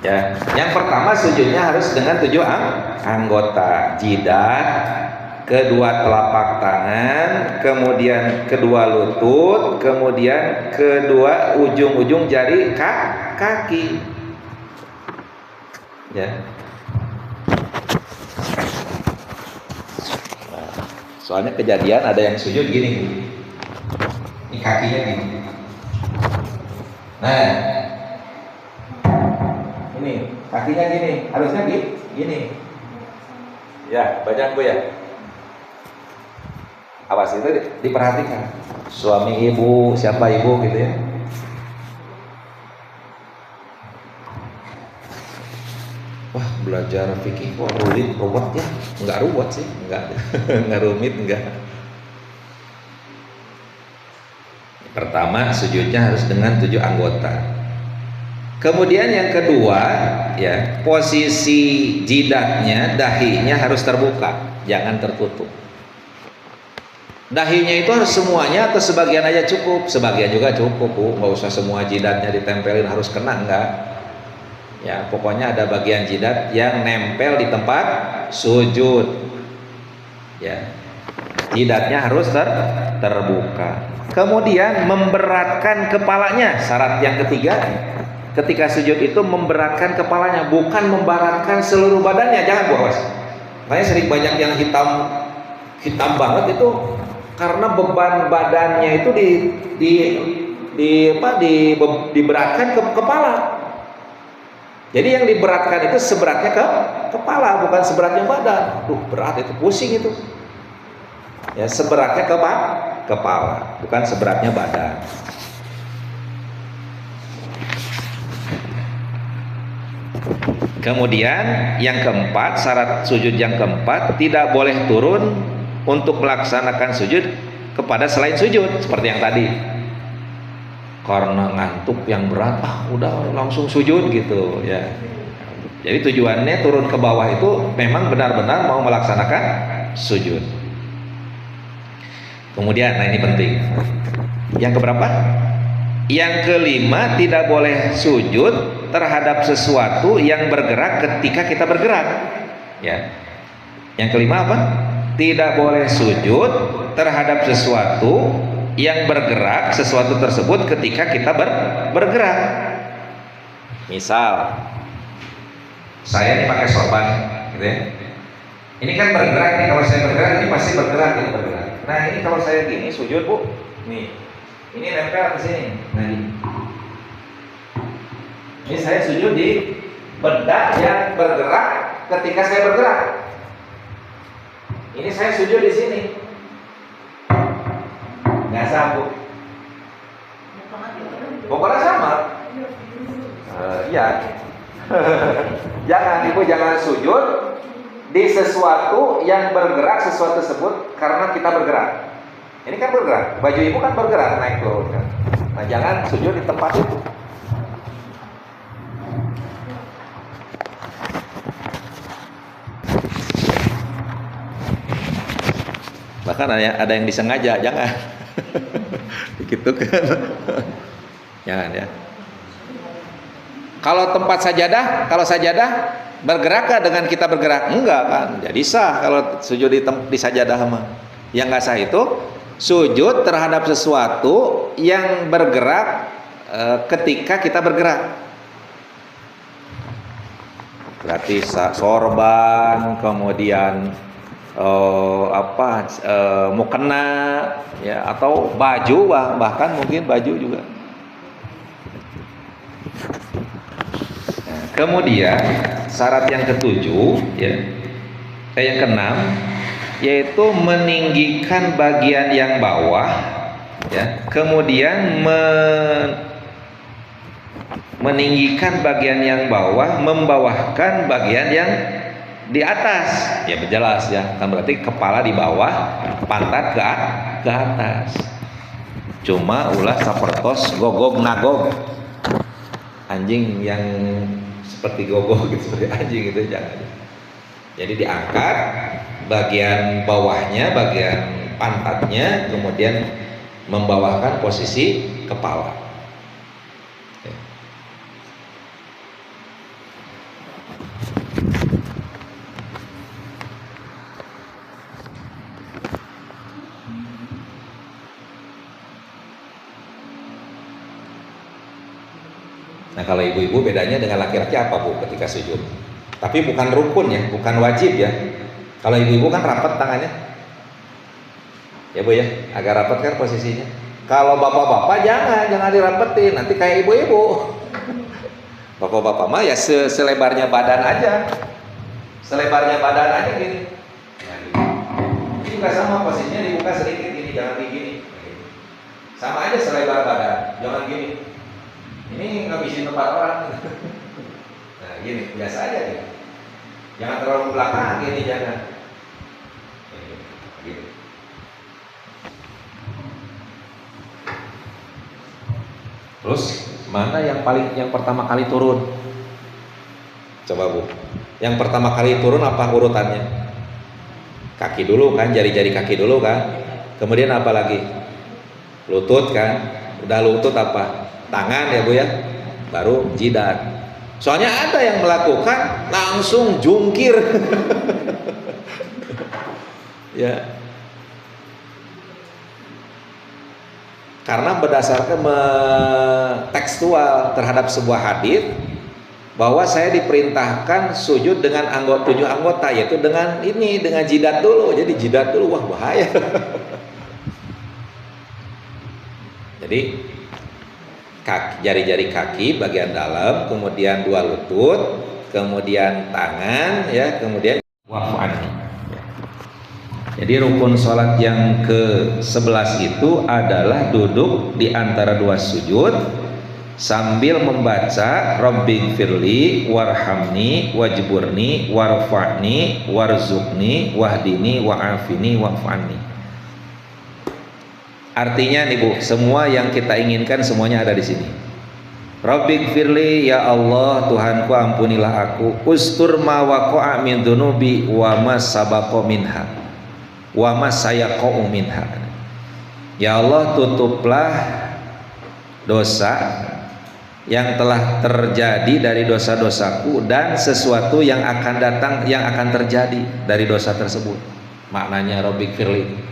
Ya, yang pertama sujudnya harus dengan 7 anggota: jidat, kedua telapak tangan, kemudian kedua lutut, kemudian kedua ujung-ujung jari kaki. Ya. Nah, soalnya kejadian ada yang sujud gini. Ini kakinya gini. Nah, ini kakinya gini, harusnya gini. Ya, banyak Bu ya. Awas itu diperhatikan. Suami ibu, siapa ibu gitu ya. Wah, belajar fikih kok ruwet ya. Enggak ruwet sih, enggak. Enggak rumit, enggak. Pertama, sujudnya harus dengan 7 anggota. Kemudian yang kedua, ya, posisi jidatnya, dahinya harus terbuka, jangan tertutup. Dahinya itu harus semuanya atau sebagian aja cukup? Sebagian juga cukup Bu, nggak usah semua jidatnya ditempelin harus kena, enggak. Ya, pokoknya ada bagian jidat yang nempel di tempat sujud. Ya, jidatnya harus terbuka. Kemudian memberatkan kepalanya, syarat yang ketiga. Ketika sujud itu memberatkan kepalanya, bukan memberatkan seluruh badannya, jangan Bu. Makanya sering banyak yang hitam banget itu karena beban badannya itu diberatkan ke kepala. Jadi yang diberatkan itu seberatnya ke kepala, bukan seberatnya badan. Berat itu, pusing itu. Ya, seberatnya ke kepala, bukan seberatnya badan. Kemudian yang keempat, syarat sujud yang keempat, tidak boleh turun untuk melaksanakan sujud kepada selain sujud, seperti yang tadi. Karena ngantuk yang berat, udah langsung sujud gitu ya. Jadi tujuannya turun ke bawah itu memang benar-benar mau melaksanakan sujud. Kemudian, nah ini penting. Yang keberapa? Yang kelima, tidak boleh sujud terhadap sesuatu yang bergerak ketika kita bergerak. Ya. Yang kelima apa? Tidak boleh sujud terhadap sesuatu yang bergerak, sesuatu tersebut ketika kita bergerak. Misal, saya ini pakai sorban, gitu ya. Ini kan bergerak nih, kalau saya bergerak ini pasti bergerak, ini bergerak. Nah ini kalau saya gini sujud Bu, nih, ini nempel ke sini. Nah ini saya sujud di bedak yang bergerak ketika saya bergerak. Ini saya sujud di sini. Nggak sambung. Pokoknya sama. Iya. Jangan Ibu, jangan sujud di sesuatu yang bergerak, sesuatu tersebut karena kita bergerak. Ini kan bergerak. Baju Ibu kan bergerak naik turun kan. Nah, jangan sujud di tempat itu. Bahkan ada yang disengaja, jangan. Begitu kan. Jangan ya. Kalau tempat sajadah, kalau sajadah bergerakkah dengan kita bergerak? Enggak kan. Jadi sah kalau sujud di sajadah mah. Yang enggak sah itu sujud terhadap sesuatu yang bergerak ketika kita bergerak. Berarti sorban, kemudian mukena ya, atau baju, bahkan mungkin baju juga. Nah, kemudian syarat yang ketujuh ya, yang keenam, yaitu meninggikan bagian yang bawah ya, kemudian meninggikan bagian yang bawah, membawahkan bagian yang di atas. Ya jelas ya, kan berarti kepala di bawah, pantat ke atas. Cuma ulah sapertos gogog nagog, anjing yang seperti gogog gitu, seperti anjing gitu, jangan. Jadi diangkat bagian bawahnya, bagian pantatnya, kemudian membawahkan posisi kepala. Nah, kalau ibu-ibu bedanya dengan laki-laki apa, Bu, ketika sujud? Tapi bukan rukun ya, bukan wajib ya. Kalau ibu-ibu kan rapat tangannya. Ya, Bu ya, agak rapat kan posisinya. Kalau bapak-bapak jangan dirapetin, nanti kayak ibu-ibu. Bapak-bapak mah ya selebarnya badan aja. Selebarnya badan aja gini. Nah, gini. Ini juga sama posisinya, dibuka sedikit gini, jangan begini. Sama aja selebar badan, jangan gini. Ini ngabisin tempat orang. Nah gini, biasa aja nih. Jangan terlalu belakang gini, jangan. Gini. Terus mana yang pertama kali turun? Coba, Bu. Yang pertama kali turun apa urutannya? Kaki dulu kan, jari-jari kaki dulu kan. Kemudian apa lagi? Lutut kan. Udah lutut apa? Tangan ya, Bu ya, baru jidat. Soalnya ada yang melakukan langsung jungkir. Ya, karena berdasarkan tekstual terhadap sebuah hadis bahwa saya diperintahkan sujud dengan 7 anggota, yaitu dengan jidat dulu. Jadi jidat dulu, wah bahaya. Jadi jari-jari kaki bagian dalam, kemudian 2 lutut, kemudian tangan ya, kemudian waf'an. Jadi rukun sholat yang ke-11 itu adalah duduk di antara 2 sujud sambil membaca Rabbighfirli warhamni wajburni warfa'ni warzuqni wahdini wa'afini wa'fa'ni. Artinya nih, Bu, semua yang kita inginkan semuanya ada di sini. Rabbighfirli, ya Allah Tuhanku ampunilah aku, ustur ma waqa'a min dzunubi wa ma sabaqa minha wa ma sayaqa'u minha. Ya Allah, tutuplah dosa yang telah terjadi dari dosa-dosaku dan sesuatu yang akan datang, yang akan terjadi dari dosa tersebut. Maknanya Rabbighfirli.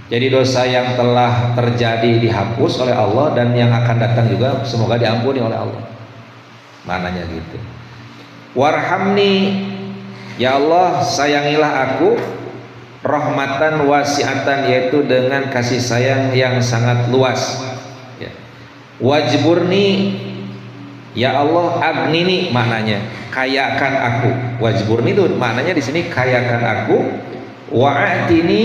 Jadi dosa yang telah terjadi dihapus oleh Allah, dan yang akan datang juga semoga diampuni oleh Allah. Maknanya gitu. Warhamni, ya Allah sayangilah aku, rahmatan wasi'atan, yaitu dengan kasih sayang yang sangat luas. Ya. Wajburni, ya Allah agnini, maknanya kayakan aku. Wajburni itu maknanya di sini kayakan aku. Wa'atini,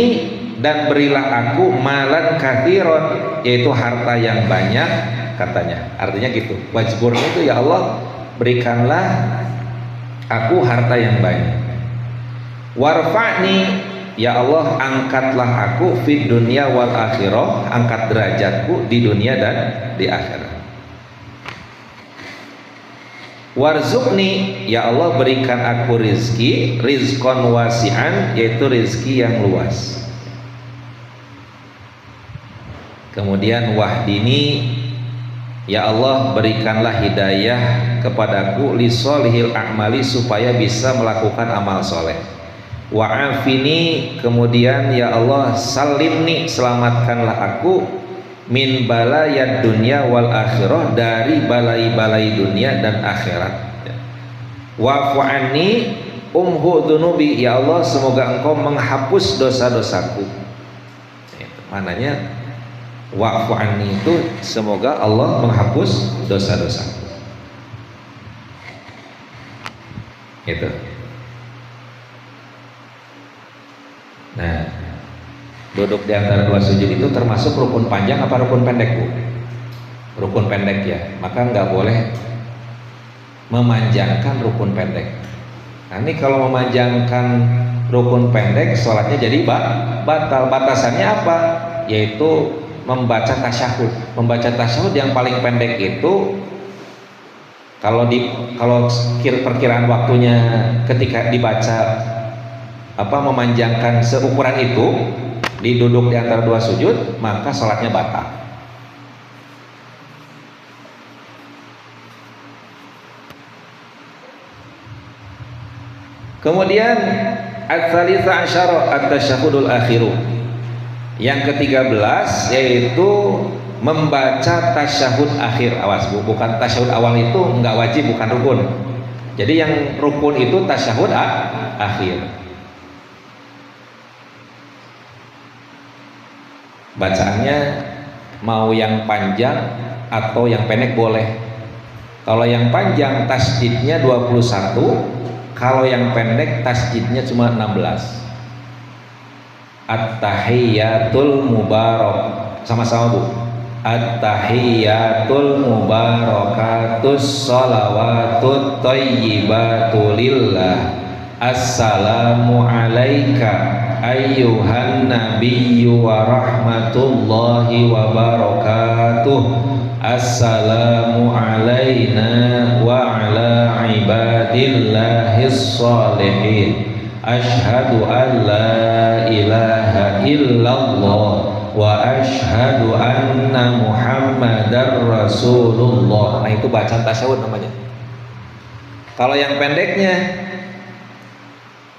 dan berilah aku malan kathiron, yaitu harta yang banyak, katanya. Artinya gitu. Wajburni itu ya Allah berikanlah aku harta yang banyak. Warfa'ni, ya Allah angkatlah aku fid dunya wal akhirah, angkat derajatku di dunia dan di akhirat. Warzuqni, ya Allah berikan aku rizki, rizqon wasi'an, yaitu rizki yang luas. Kemudian wahdini, ya Allah berikanlah hidayah kepadaku lisolihil a'mali, supaya bisa melakukan amal soleh. Wa'afini, kemudian ya Allah salimni, selamatkanlah aku min balayad dunya wal akhirah, dari balai-balai dunia dan akhirat. Wa'fu anni, umhu dunubi, ya Allah semoga engkau menghapus dosa-dosaku. Mananya wa'fu anni itu semoga Allah menghapus dosa-dosaku. Gitu. Nah, duduk di antara dua sujud itu termasuk rukun panjang apa rukun pendek, Bu? Rukun pendek ya, maka nggak boleh memanjangkan rukun pendek. Nah, ini kalau memanjangkan rukun pendek, sholatnya jadi batal. Batasannya apa? Yaitu membaca tasyahud. Membaca tasyahud yang paling pendek itu kalau perkiraan waktunya ketika dibaca memanjangkan seukuran itu, diduduk di antara dua sujud, maka sholatnya batal. Kemudian at-tsalitsa asyara at-tasyahhudul akhiru. Yang ke-13 yaitu membaca tasyahud akhir. Awas Bu, bukan tasyahud awal itu enggak wajib, bukan rukun. Jadi yang rukun itu tasyahud akhir. Bacaannya mau yang panjang atau yang pendek boleh. Kalau yang panjang tasdidnya 21, kalau yang pendek tasjidnya cuma 16. At-tahiyyatul mubarak. Sama-sama Bu. At-tahiyyatul mubarakatus shalawatut thayyibatu lillah. Assalamu alayka ayyuhan nabiyyu wa rahmatullahi wa barakatuh. Assalamu alayna wa ala ibadillahis shalihin. Asyhadu an la ilaha illallah wa asyhadu anna muhammadar rasulullah. Nah, itu bacaan tasyahud namanya. Kalau yang pendeknya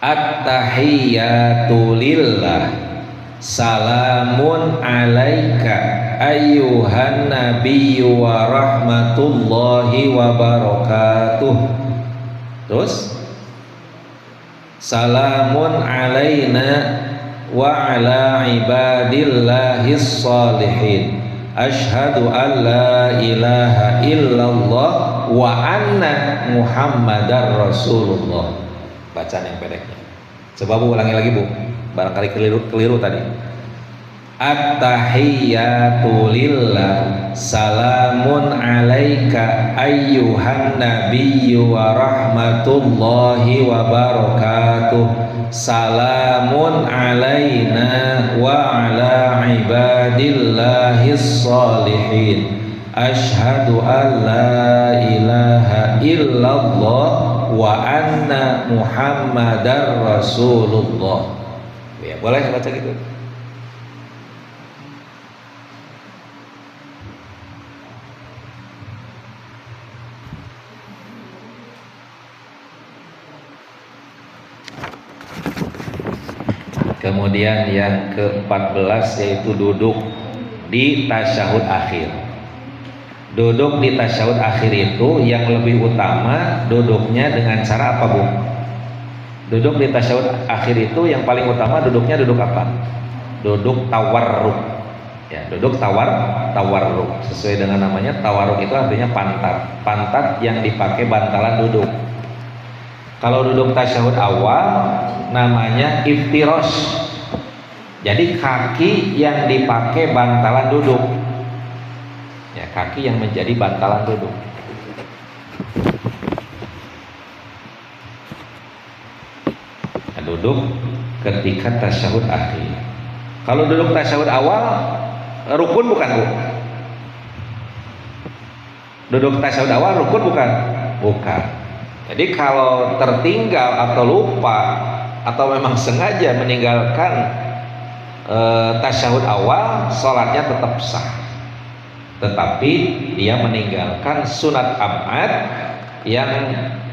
at-tahiyyatu lillah, salamun alaika ayyuhan nabiyyu wa rahmatullahi wa barakatuh. Terus salamun alaina wa ala ibadillahis shalihin. Asyhadu an la ilaha illallah wa anna muhammadar rasulullah. Bacaan yang pendeknya. Coba Bu ulangi lagi Bu, barangkali keliru tadi. At-tahiyyatu lillah, salamun alaika ayyuhan nabiyyu wa rahmatullahi wa barakatuh. Salamun alaina wa ala ibadillahis shalihin. Asyhadu an la ilaha illallah wa anna muhammadar rasulullah. Ya, boleh baca gitu. Kemudian yang ke-14 yaitu duduk di tasyahud akhir. Duduk di tasyahud akhir itu yang lebih utama duduknya dengan cara apa Bu? Duduk di tasyahud akhir itu yang paling utama duduknya duduk apa? Duduk tawarruk. Ya, duduk tawarruk. Sesuai dengan namanya, tawarruk itu artinya pantat. Pantat yang dipakai bantalan duduk. Kalau duduk tasyahud awal namanya iftirosh. Jadi kaki yang dipakai bantalan duduk. Ya, kaki yang menjadi bantalan duduk. Nah, duduk ketika tasyahud akhir. Kalau duduk tasyahud awal rukun bukan Bu? Duduk tasyahud awal rukun bukan? Bukan. Jadi kalau tertinggal atau lupa atau memang sengaja meninggalkan tasyahud awal, sholatnya tetap sah. Tetapi dia meninggalkan sunat ab'ad yang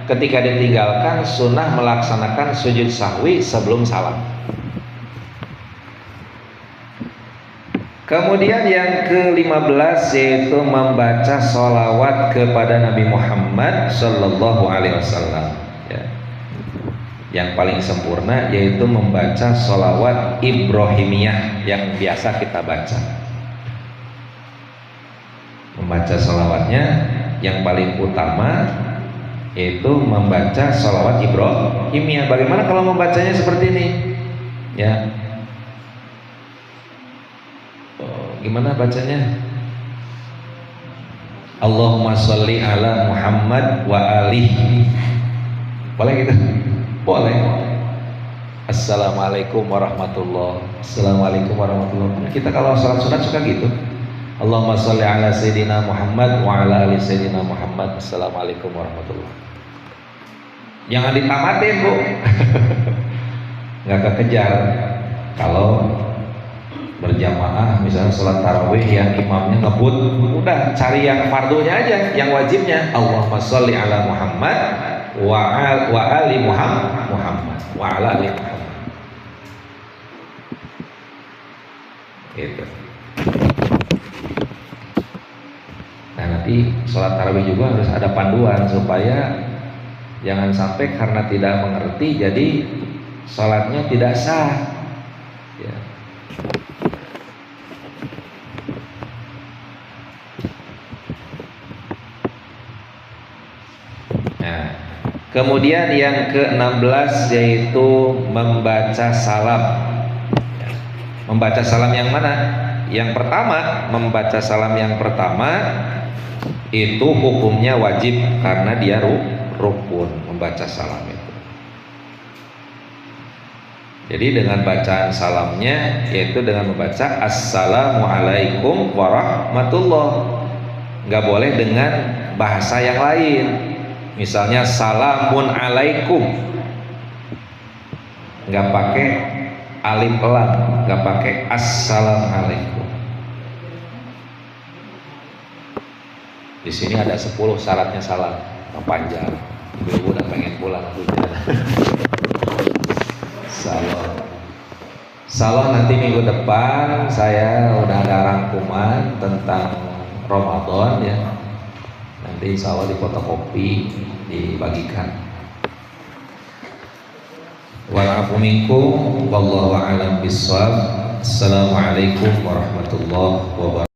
ketika ditinggalkan sunnah melaksanakan sujud sahwi sebelum salam. Kemudian yang ke-15 yaitu membaca sholawat kepada Nabi Muhammad Sallallahu Alaihi Wasallam. Ya. Yang paling sempurna yaitu membaca sholawat Ibrahimiyah yang biasa kita baca. Membaca sholawatnya yang paling utama yaitu membaca sholawat Ibrahimiyah. Bagaimana kalau membacanya seperti ini? Ya, gimana bacanya? Allahumma sholli ala Muhammad wa alihi. Boleh gitu? Boleh. Assalamualaikum warahmatullahi wabarakatuh. Assalamualaikum warahmatullahi wabarakatuh. Kita kalau salat sunat suka gitu. Allahumma sholli ala Sayyidina Muhammad wa ala ali Sayyidina Muhammad. Assalamualaikum warahmatullahi wabarakatuh. Jangan ditamatin, Bu. Nggak kekejar. Kalau berjamaah misalnya sholat tarawih yang imamnya ngebut, udah cari yang fardunya aja, yang wajibnya. Allahumma sholli ala Muhammad wa ali Muhammad wa ala ali Muhammad. Gitu. Nah, nanti sholat tarawih juga harus ada panduan supaya jangan sampai karena tidak mengerti jadi sholatnya tidak sah. Ya. Nah, kemudian yang ke-16 yaitu membaca salam. Membaca salam yang mana? Yang pertama, membaca salam yang pertama itu hukumnya wajib karena dia rukun membaca salam itu. Jadi dengan bacaan salamnya yaitu dengan membaca Assalamualaikum warahmatullah. Nggak boleh dengan bahasa yang lain. Misalnya salamun alaikum, nggak pakai alif lam, nggak pakai assalamualaikum. Di sini ada 10 syaratnya salam, panjang. Ibu udah pengen pulang aku. Salam nanti minggu depan saya udah ada rangkuman tentang Ramadan ya. Nanti insya Allah difotokopi, dibagikan. Wa'afu minkum wallahu a'lam bishawab. Assalamualaikum warahmatullahi wabarakatuh.